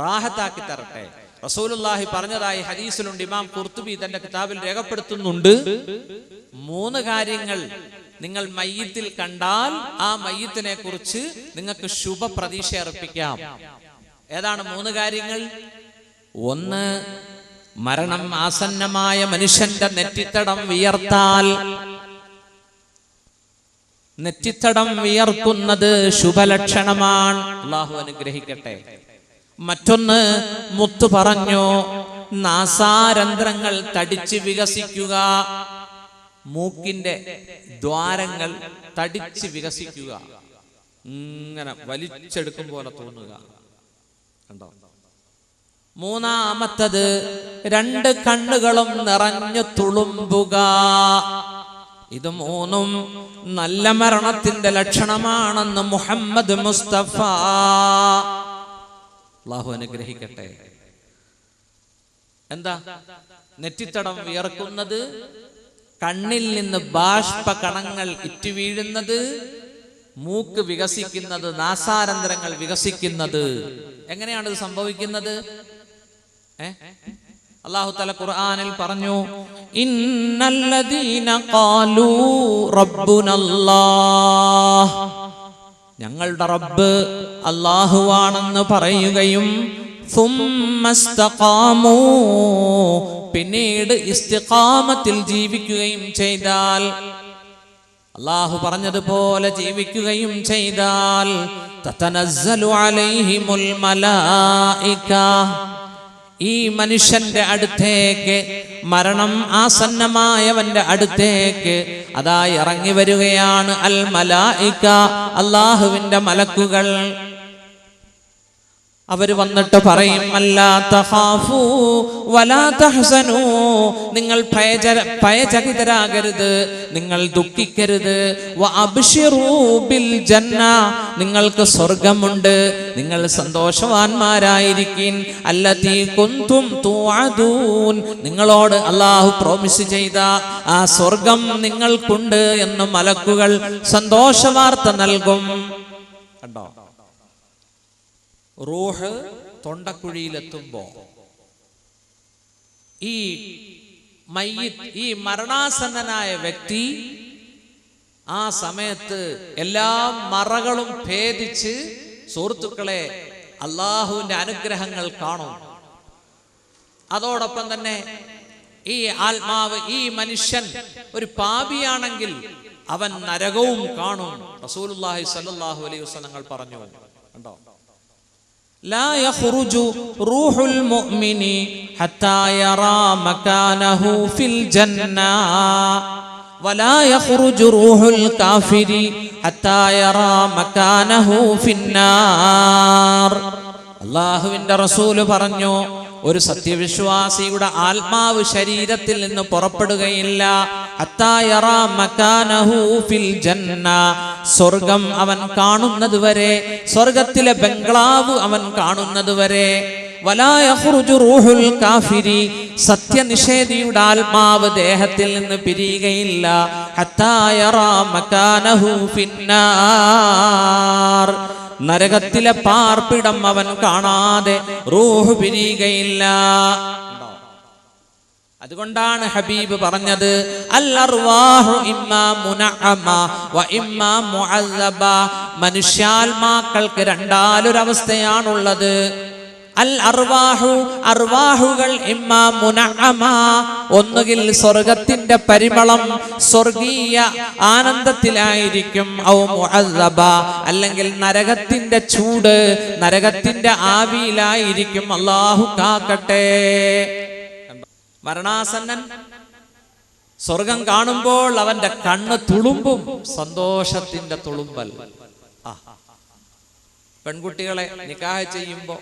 റാഹത്താക്കി തരട്ടെ. റസൂലുള്ളാഹി പറഞ്ഞതായി ഹദീസിലുണ്ട്, ഇമാം ഖുർത്തുബി തന്റെ കിതാബിൽ രേഖപ്പെടുത്തുന്നുണ്ട്, 3 കാര്യങ്ങൾ നിങ്ങൾ മയ്യിത്തിൽ കണ്ടാൽ ആ മയ്യിത്തിനെ കുറിച്ച് നിങ്ങൾക്ക് ശുഭ പ്രതീക്ഷ അർപ്പിക്കാം. ഏതാണ് 3 കാര്യങ്ങൾ? 1, മരണം ആസന്നമായ മനുഷ്യന്റെ നെറ്റിത്തടം വിയർത്താൽ, നെറ്റിത്തടം വിയർക്കുന്നത് ശുഭലക്ഷണമാണ്. അല്ലാഹു അനുഗ്രഹിക്കട്ടെ. മറ്റൊന്ന്, മുത്തു പറഞ്ഞു, നാസാരന്ധ്രങ്ങൾ തടിച്ച് വികസിക്കുക, മൂക്കിന്റെ ദ്വാരങ്ങൾ തടിച്ച് വികസിക്കുക, ഇങ്ങനെ വലിച്ചെടുക്കും പോലെ തോന്നുക. കണ്ടോ? 3-മത്തത്, 2 കണ്ണുകളും നിറഞ്ഞു തുളുമ്പുക. ഇത് 3ഉം നല്ല മരണത്തിന്റെ ലക്ഷണമാണെന്ന് മുഹമ്മദ് മുസ്തഫ. അല്ലാഹു അനുഗ്രഹിക്കട്ടെ. എന്താ? നെറ്റിത്തടം വിയർക്കുന്നത്, കണ്ണിൽ നിന്ന് ബാഷ്പ കണങ്ങൾ ഇറ്റുവീഴുന്നത്, മൂക്ക് വികസിക്കുന്നത്, നാസാരന്ധ്രങ്ങൾ വികസിക്കുന്നത്. എങ്ങനെയാണ് ഇത് സംഭവിക്കുന്നത്? അല്ലാഹു തആല ഖുർആനിൽ പറഞ്ഞു, ഇന്നല്ലദീന ഖാലൂ റബ്ബുനല്ലാഹ്, ഞങ്ങളുടെ റബ്ബ് അല്ലാഹുവാണെന്ന് പറയുകയും സുമ്മസ്തഖാമൂ, പിന്നീട് ഇസ്തിഖാമത്തിൽ ജീവിക്കുകയും ചെയ്താൽ, അല്ലാഹു പറഞ്ഞതുപോലെ ജീവിക്കുകയും ചെയ്താൽ, തതനസ്സലു അലൈഹിമുൽ മലായിക, ഈ മനുഷ്യന്റെ അടുത്തേക്ക്, മരണം ആസന്നമായവന്റെ അടുത്തേക്ക് അതാ ഇറങ്ങി വരികയാണ് അൽ മലായിക, അല്ലാഹുവിന്റെ മലക്കുകൾ. അവര് വന്നിട്ട് പറയും, അല്ലാ തഖാഫൂ വലാ തഹ്സനൂ, നിങ്ങൾ ഭയചകിതരാകരുത്, നിങ്ങൾ ദുഃഖിക്കരുത്. വഅബ്ശിറൂ ബിൽ ജന്ന, നിങ്ങൾക്ക് സ്വർഗമുണ്ട്, നിങ്ങൾ സന്തോഷവാന്മാരായിരിക്കും. അല്ലതീ കുൻതും തുഅദൂൻ, നിങ്ങളോട് അല്ലാഹു പ്രോമിസ് ചെയ്ത ആ സ്വർഗം നിങ്ങൾക്കുണ്ട് എന്ന് മലക്കുകൾ സന്തോഷവാർത്ത നൽകും. കണ്ടോ? റൂഹ് തൊണ്ടക്കുഴിയിലെത്തുമ്പോ ഈ മയ്യിത്ത്, ഈ മരണാസന്നനായ വ്യക്തി ആ സമയത്ത് എല്ലാ മറകളും ഭേദിച്ച്, സുഹൃത്തുക്കളെ, അള്ളാഹുവിന്റെ അനുഗ്രഹങ്ങൾ കാണും. അതോടൊപ്പം തന്നെ ഈ ആത്മാവ്, ഈ മനുഷ്യൻ ഒരു പാപിയാണെങ്കിൽ അവൻ നരകവും കാണും. റസൂലുള്ളാഹി സ്വല്ലല്ലാഹു അലൈഹി വസല്ലം പറഞ്ഞു, കണ്ടോ, ലാ യഖ്റുജു റൂഹുൽ മുഅ്മിനി ഹത്താ യറാ മകാനഹു ഫിൽ ജന്ന വലാ യഖ്റുജു റൂഹുൽ കാഫിരി ഹത്താ യറാ മകാനഹു ഫിന്നാർ. അല്ലാഹുവിന്റെ റസൂല് പറഞ്ഞു, ഒരു സത്യവിശ്വാസിയുടെ ആത്മാവ് ശരീരത്തിൽ നിന്ന് പുറപ്പെടുകയില്ല ഹത്താ യറാ മകാനഹു ഫിൽ ജന്ന, സ്വർഗം അവൻ കാണുന്നത് വരെ, സ്വർഗത്തിലെ ബംഗ്ലാവ് അവൻ കാണുന്നത് വരെ. വലാ യഖ്റുജു റൂഹുൽ കാഫിരി, സത്യനിഷേധിയുടെ ആത്മാവ് ദേഹത്തിൽ നിന്ന് പിരിയുകയില്ല ഹത്താ യറാ മകാനഹു ഫിന്നാർ, നരകത്തിലെ പാർപ്പിടം അവൻ കാണാതെ റൂഹ് പിരിയുകയില്ല. അതുകൊണ്ടാണ് ഹബീബ് പറഞ്ഞത്, അൽ അർവാഹു ഇമ്മാ മുനഅമ വ ഇമ്മാ മുഅസ്സബ, മനുഷ്യാത്മാക്കൾക്ക് രണ്ടാലൊരവസ്ഥയാണുള്ളത്. അൽ അർവാഹു, അർവാഹുകൾ, ഇമ്മാ മുനഅമ, ഒന്നുകിൽ സ്വർഗത്തിന്റെ പരിമളം, സ്വർഗീയ ആനന്ദത്തിലായിരിക്കും, ഔ മുഅസ്സബ, അല്ലെങ്കിൽ നരകത്തിന്റെ ചൂട്, നരകത്തിന്റെ ആവിയിലായിരിക്കും. അല്ലാഹു കാക്കട്ടെ. മരണാസന്നൻ സ്വർഗം കാണുമ്പോൾ അവന്റെ കണ്ണ് തുളുമ്പും, സന്തോഷത്തിന്റെ തുളുമ്പൽ. പെൺകുട്ടികളെ നിക്കാഹ് ചെയ്യുമ്പോ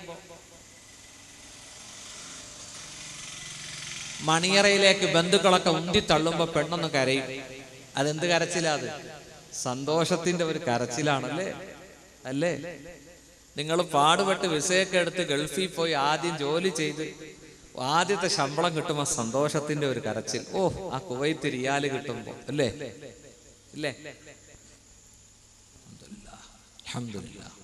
മണിയറയിലേക്ക് ബന്ധുക്കളൊക്കെ ഉന്തി തള്ളുമ്പോ പെണ്ണൊന്ന് കരയും. അതെന്ത് കരച്ചിലാ? അത് സന്തോഷത്തിന്റെ ഒരു കരച്ചിലാണല്ലേ, അല്ലേ? നിങ്ങൾ പാടുപെട്ട് വിസയൊക്കെ എടുത്ത് ഗൾഫിൽ പോയി ആദ്യം ജോലി ചെയ്ത് ആദ്യത്തെ ശമ്പളം കിട്ടുമ്പോ സന്തോഷത്തിന്റെ ഒരു കരച്ചിൽ. ഓ, ആ കുവൈത്ത് റിയാല് കിട്ടുമ്പോ, അല്ലേ? ഇല്ലേ? അൽഹംദുലില്ലാഹ്.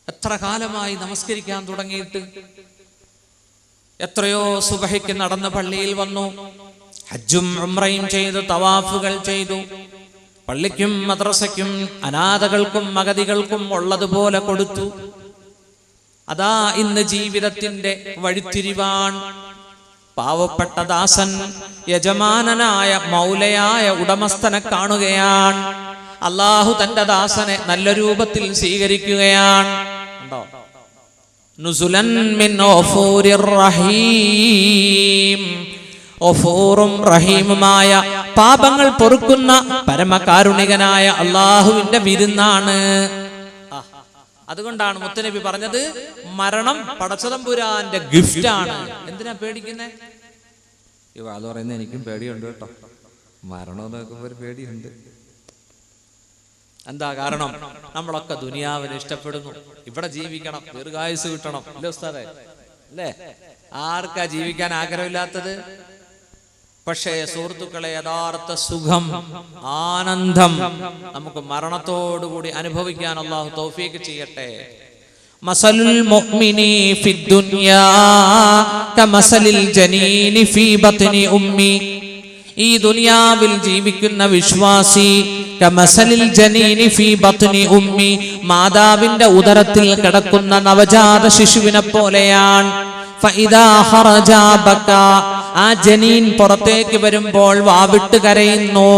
എത്ര കാലമായി നമസ്കരിക്കാൻ തുടങ്ങിയിട്ട്? എത്രയോ സുബഹിക്ക് നടന്ന് പള്ളിയിൽ വന്നു, ഹജ്ജും ഉംറയും ചെയ്തു, തവാഫുകൾ ചെയ്തു, പള്ളിക്കും മദ്രസയ്ക്കും അനാഥകൾക്കും അഗതികൾക്കും ഉള്ളതുപോലെ കൊടുത്തു. അതാ ഇന്ന് ജീവിതത്തിന്റെ വഴിത്തിരിവാൻ. പാവപ്പെട്ട ദാസൻ യജമാനനായ മൗലയായ ഉടമസ്ഥനെ കാണുകയാണ്. അല്ലാഹു തന്റെ ദാസനെ നല്ല രൂപത്തിൽ സ്വീകരിക്കുകയാണ്. ഉണ്ടോ? നുസുലൻ മിൻ ഗഫൂരിർ റഹീം, ഗഫൂറും റഹീമുമായ പാപങ്ങൾ പൊറുക്കുന്ന പരമകാരുണികനായ അല്ലാഹുവിന്റെ വിരുന്നാണ്. അതുകൊണ്ടാണ് മുത്തനബി പറഞ്ഞത്, മരണം പടച്ചതമ്പുരാന്റെ ഗിഫ്റ്റാണ്. എന്തിനാ പേടിക്കുന്നേ? അത് പറയുന്നത് എനിക്കും പേടിയുണ്ട് കേട്ടോ, മരണം നോക്കുമ്പോ ഒരു പേടിയുണ്ട്. എന്താ കാരണം? നമ്മളൊക്കെ ദുനിയാവിനെ ഇഷ്ടപ്പെടുന്നു, ഇവിടെ ജീവിക്കണം, ദീർഘായുസ് കിട്ടണം, അല്ലേ ഉസ്താദേ? അല്ലേ? ആർക്കാ ജീവിക്കാൻ ആഗ്രഹമില്ലാത്തത്? പക്ഷേ സുഹൃത്തുക്കളെ, യഥാർത്ഥ സുഖം, ആനന്ദം നമുക്ക് മരണത്തോടുകൂടി അനുഭവിക്കാൻ അല്ലാഹു തൗഫീഖ് ചെയ്യട്ടെ. മസലുൽ മുഅ്മിനി ഫിദ്ദുനിയാ കമസലിൽ ജനീനി ഫീ ബത്നി ഉമ്മി. ഈ ദുനിയാവിൽ ജീവിക്കുന്ന വിശ്വാസി കമസലിൽ ജനീനി ഫീ ബത്നി ഉമ്മി, മാതാവിന്റെ ഉദരത്തിൽ കിടക്കുന്ന നവജാത ശിശുവിനെ പോലെയാണ്. ഫഇദാ ഖറജ ബകാ, ആ ജനീൻ പുറത്തേക്ക് വരുമ്പോൾ വാവിട്ട് കരയുന്നു.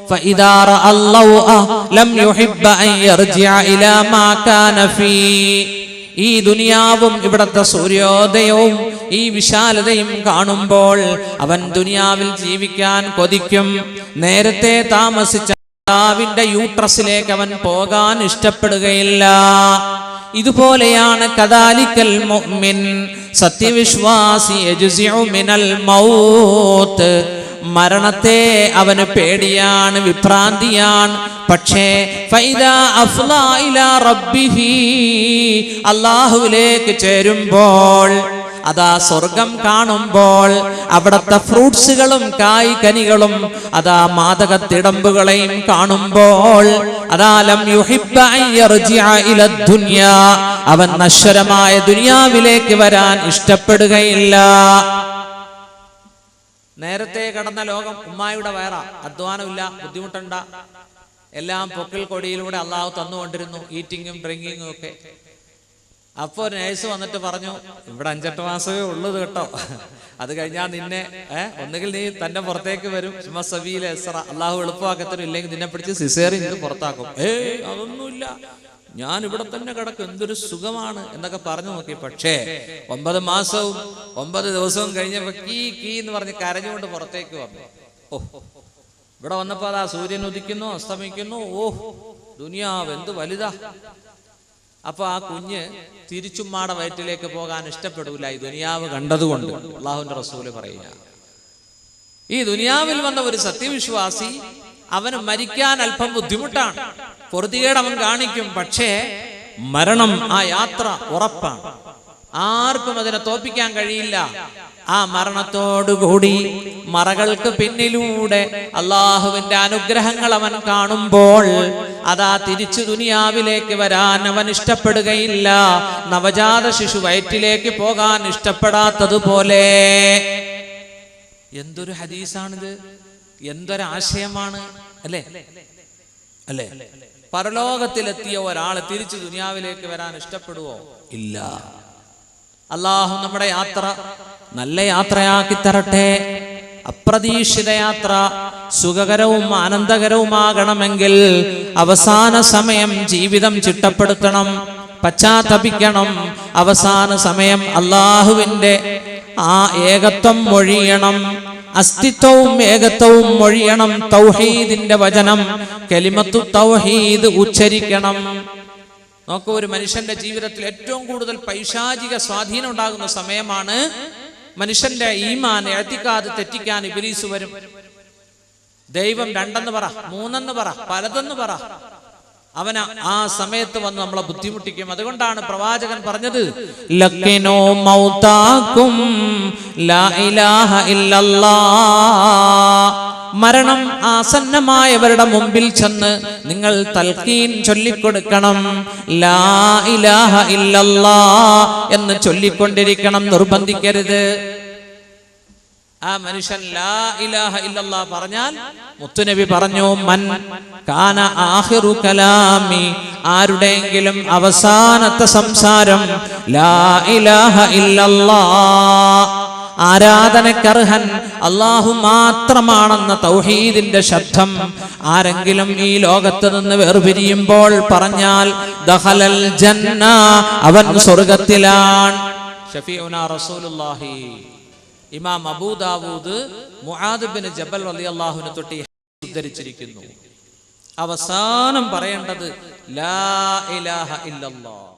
ഫഇദാ റഅല്ലാഹു ലം യുഹിബ്ബ അൻ യർജിഅ ഇലാ മാ കാന ഫീ. ഈ ദുനിയാവും ഇവിടത്തെ സൂര്യോദയവും ഈ വിശാലതയും കാണുമ്പോൾ അവൻ ദുനിയാവിൽ ജീവിക്കാൻ കൊതിക്കും. നേരത്തെ താമസിച്ച മാതാവിന്റെ യൂട്രസിലേക്ക് അവൻ പോകാൻ ഇഷ്ടപ്പെടുകയില്ല. ഇതുപോലെയാണ് കദാലിക്കൽ മുഅ്മിൻ, സത്യവിശ്വാസി, യജ്സിഉ മിനൽ മൗത്ത്, മരണത്തെ അവന് പേടിയാണ്, വിഭ്രാന്തിയാണ്. പക്ഷേ ഫൈദാ അഫ്ളാ ഇലാ റബ്ബിഹി, അല്ലാഹുവിലേക്ക് ചേരുമ്പോൾ, അതാ സ്വർഗം കാണുമ്പോൾ, അവിടത്തെ ഫ്രൂട്ട്സുകളും കായ്കനികളും, അതാ മാദകത്തിടമ്പുകളെയും കാണുമ്പോൾ, അതാ ലം യുഹിബ്ബ അൻ യർജിഅ ഇല ദുനിയാ, അവൻ നശ്വരമായ ദുനിയാവിലേക്ക് വരാൻ ഇഷ്ടപ്പെടുകയില്ല. നേരത്തെ കടന്ന ലോകം ഉമ്മായുടെ വയറ, അധ്വാനമില്ല, ബുദ്ധിമുട്ടണ്ട, എല്ലാം പൊക്കിൽ കൊടിയിലൂടെ അള്ളാഹു തന്നുകൊണ്ടിരുന്നു, ഈറ്റിങ്ങും ഡ്രിങ്കിങ്ങും ഒക്കെ. അപ്പോൾ നേഴ്സ് വന്നിട്ട് പറഞ്ഞു, ഇവിടെ 5-8 മാസമേ ഉള്ളത് കേട്ടോ, അത് കഴിഞ്ഞാൽ നിന്നെ ഒന്നുകിൽ നീ തന്നെ പുറത്തേക്ക് വരും, അള്ളാഹു എളുപ്പമാക്കത്തരും, ഇല്ലെങ്കിൽ നിന്നെ പിടിച്ച് സിസേറിയൻ ചെയ്ത് പുറത്താക്കും. അതൊന്നുമില്ല, ഞാൻ ഇവിടെ തന്നെ കിടക്കും, എന്തൊരു സുഖമാണ് എന്നൊക്കെ പറഞ്ഞു നോക്കി. പക്ഷേ 9 മാസവും 9 ദിവസവും കഴിഞ്ഞപ്പോ കീ എന്ന് പറഞ്ഞ് കരഞ്ഞുകൊണ്ട് പുറത്തേക്ക് വന്നു. ഇവിടെ വന്നപ്പോ അതാ സൂര്യൻ ഉദിക്കുന്നു, അസ്തമിക്കുന്നു. ദുനിയാവ് എന്ത് വലുതാ. അപ്പൊ ആ കുഞ്ഞ് തിരിച്ചുമ്മാടെ വയറ്റിലേക്ക് പോകാൻ ഇഷ്ടപ്പെടൂല, ഈ ദുനിയാവ് കണ്ടതുകൊണ്ട്. അള്ളാഹുവിന്റെ റസൂല് പറയുക, ഈ ദുനിയാവിൽ വന്ന ഒരു സത്യവിശ്വാസി അവന് മരിക്കാൻ അല്പം ബുദ്ധിമുട്ടാണ്, പൊറുതികേട് അവൻ കാണിക്കും. പക്ഷേ മരണം, ആ യാത്ര ഉറപ്പാണ്, ആർക്കും അതിനെ തോൽപ്പിക്കാൻ കഴിയില്ല. ആ മരണത്തോടുകൂടി മറകൾക്ക് പിന്നിലൂടെ അള്ളാഹുവിന്റെ അനുഗ്രഹങ്ങൾ അവൻ കാണുമ്പോൾ, അതാ തിരിച്ചു ദുനിയാവിലേക്ക് വരാൻ അവൻ ഇഷ്ടപ്പെടുകയില്ല. നവജാത ശിശു വയറ്റിലേക്ക് പോകാൻ ഇഷ്ടപ്പെടാത്തതുപോലെ. എന്തൊരു ഹദീസാണിത്, എന്തൊരാശയമാണ് അല്ലേ അല്ലേ? പരലോകത്തിലെത്തിയ ഒരാൾ തിരിച്ചു ദുനിയാവിലേക്ക് വരാൻ ഇഷ്ടപ്പെടുവോ? ഇല്ല. അള്ളാഹു നമ്മുടെ യാത്ര നല്ല യാത്രയാക്കി തരട്ടെ. അപ്രതീക്ഷിത യാത്ര സുഖകരവും ആനന്ദകരവുമാകണമെങ്കിൽ അവസാന സമയം ജീവിതം ചിട്ടപ്പെടുത്തണം, പശ്ചാത്തപിക്കണം. അവസാന സമയം അള്ളാഹുവിന്റെ ആ ഏകത്വം മൊഴിയണം, അസ്തിത്വവും ഏകത്വവും മൊഴിയണം. തൗഹീദിന്റെ വചനം, കലിമത്തു തൗഹീദ് ഉച്ചരിക്കണം. നോക്കൂ, ഒരു മനുഷ്യന്റെ ജീവിതത്തിൽ ഏറ്റവും കൂടുതൽ പൈശാചിക സ്വാധീനം ഉണ്ടാകുന്ന സമയമാണ്. മനുഷ്യന്റെ ഈമാൻ, ഇഅ്തിഖാദ് തെറ്റിക്കാൻ ഇബ്ലീസ് വരും. ദൈവം 2 പറ, 3 പറ, പലതെന്ന് പറ, അവൻ ആ സമയത്ത് വന്ന് നമ്മളെ ബുദ്ധിമുട്ടിക്കും. അതുകൊണ്ടാണ് പ്രവാചകൻ പറഞ്ഞത്, ലക്കിനോ മൗതാകും ലാ ഇലാഹ ഇല്ലല്ലാഹ്. മരണം ആസന്നമായവരുടെ മുമ്പിൽ ചെന്ന് നിങ്ങൾ തൽക്കീൻ ചൊല്ലിക്കൊടുക്കണം, ലാ ഇലാഹ ഇല്ലല്ലാഹ് എന്ന് ചൊല്ലിക്കൊണ്ടിരിക്കണം, നിർബന്ധിക്കരുത്. ആ മനുഷ്യൻ ലാ ഇലാഹ ഇല്ലല്ലാഹ് പറഞ്ഞാൽ, മുത്തുനബി പറഞ്ഞു, മൻ കാന ആഖിറു കലാമി, ആരുടെയെങ്കിലും അവസാനത്തെ സംസാരം ലാ ഇലാഹ ഇല്ലല്ലാഹ്, ആരാധനക്കർഹൻ അല്ലാഹു മാത്രമാണെന്ന തൗഹീദിന്റെ ശബ്ദം ആരെങ്കിലും ഈ ലോകത്ത് നിന്ന് വേർപിരിയുമ്പോൾ പറഞ്ഞാൽ, ദഖലൽ ജന്ന, അവൻ സ്വർഗ്ഗത്തിലാണ്. ഷഫീഉനാ റസൂലുള്ളാഹി. ഇമാം അബൂ ദാവൂദ് മുആദ് ബിൻ ജബൽ റളിയല്ലാഹു അൻഹു തൊട്ട് ഉദ്ധരിച്ചിരിക്കുന്നു. അവസാനം പറയേണ്ടത് ലാ ഇലാഹ ഇല്ലല്ലാഹ്.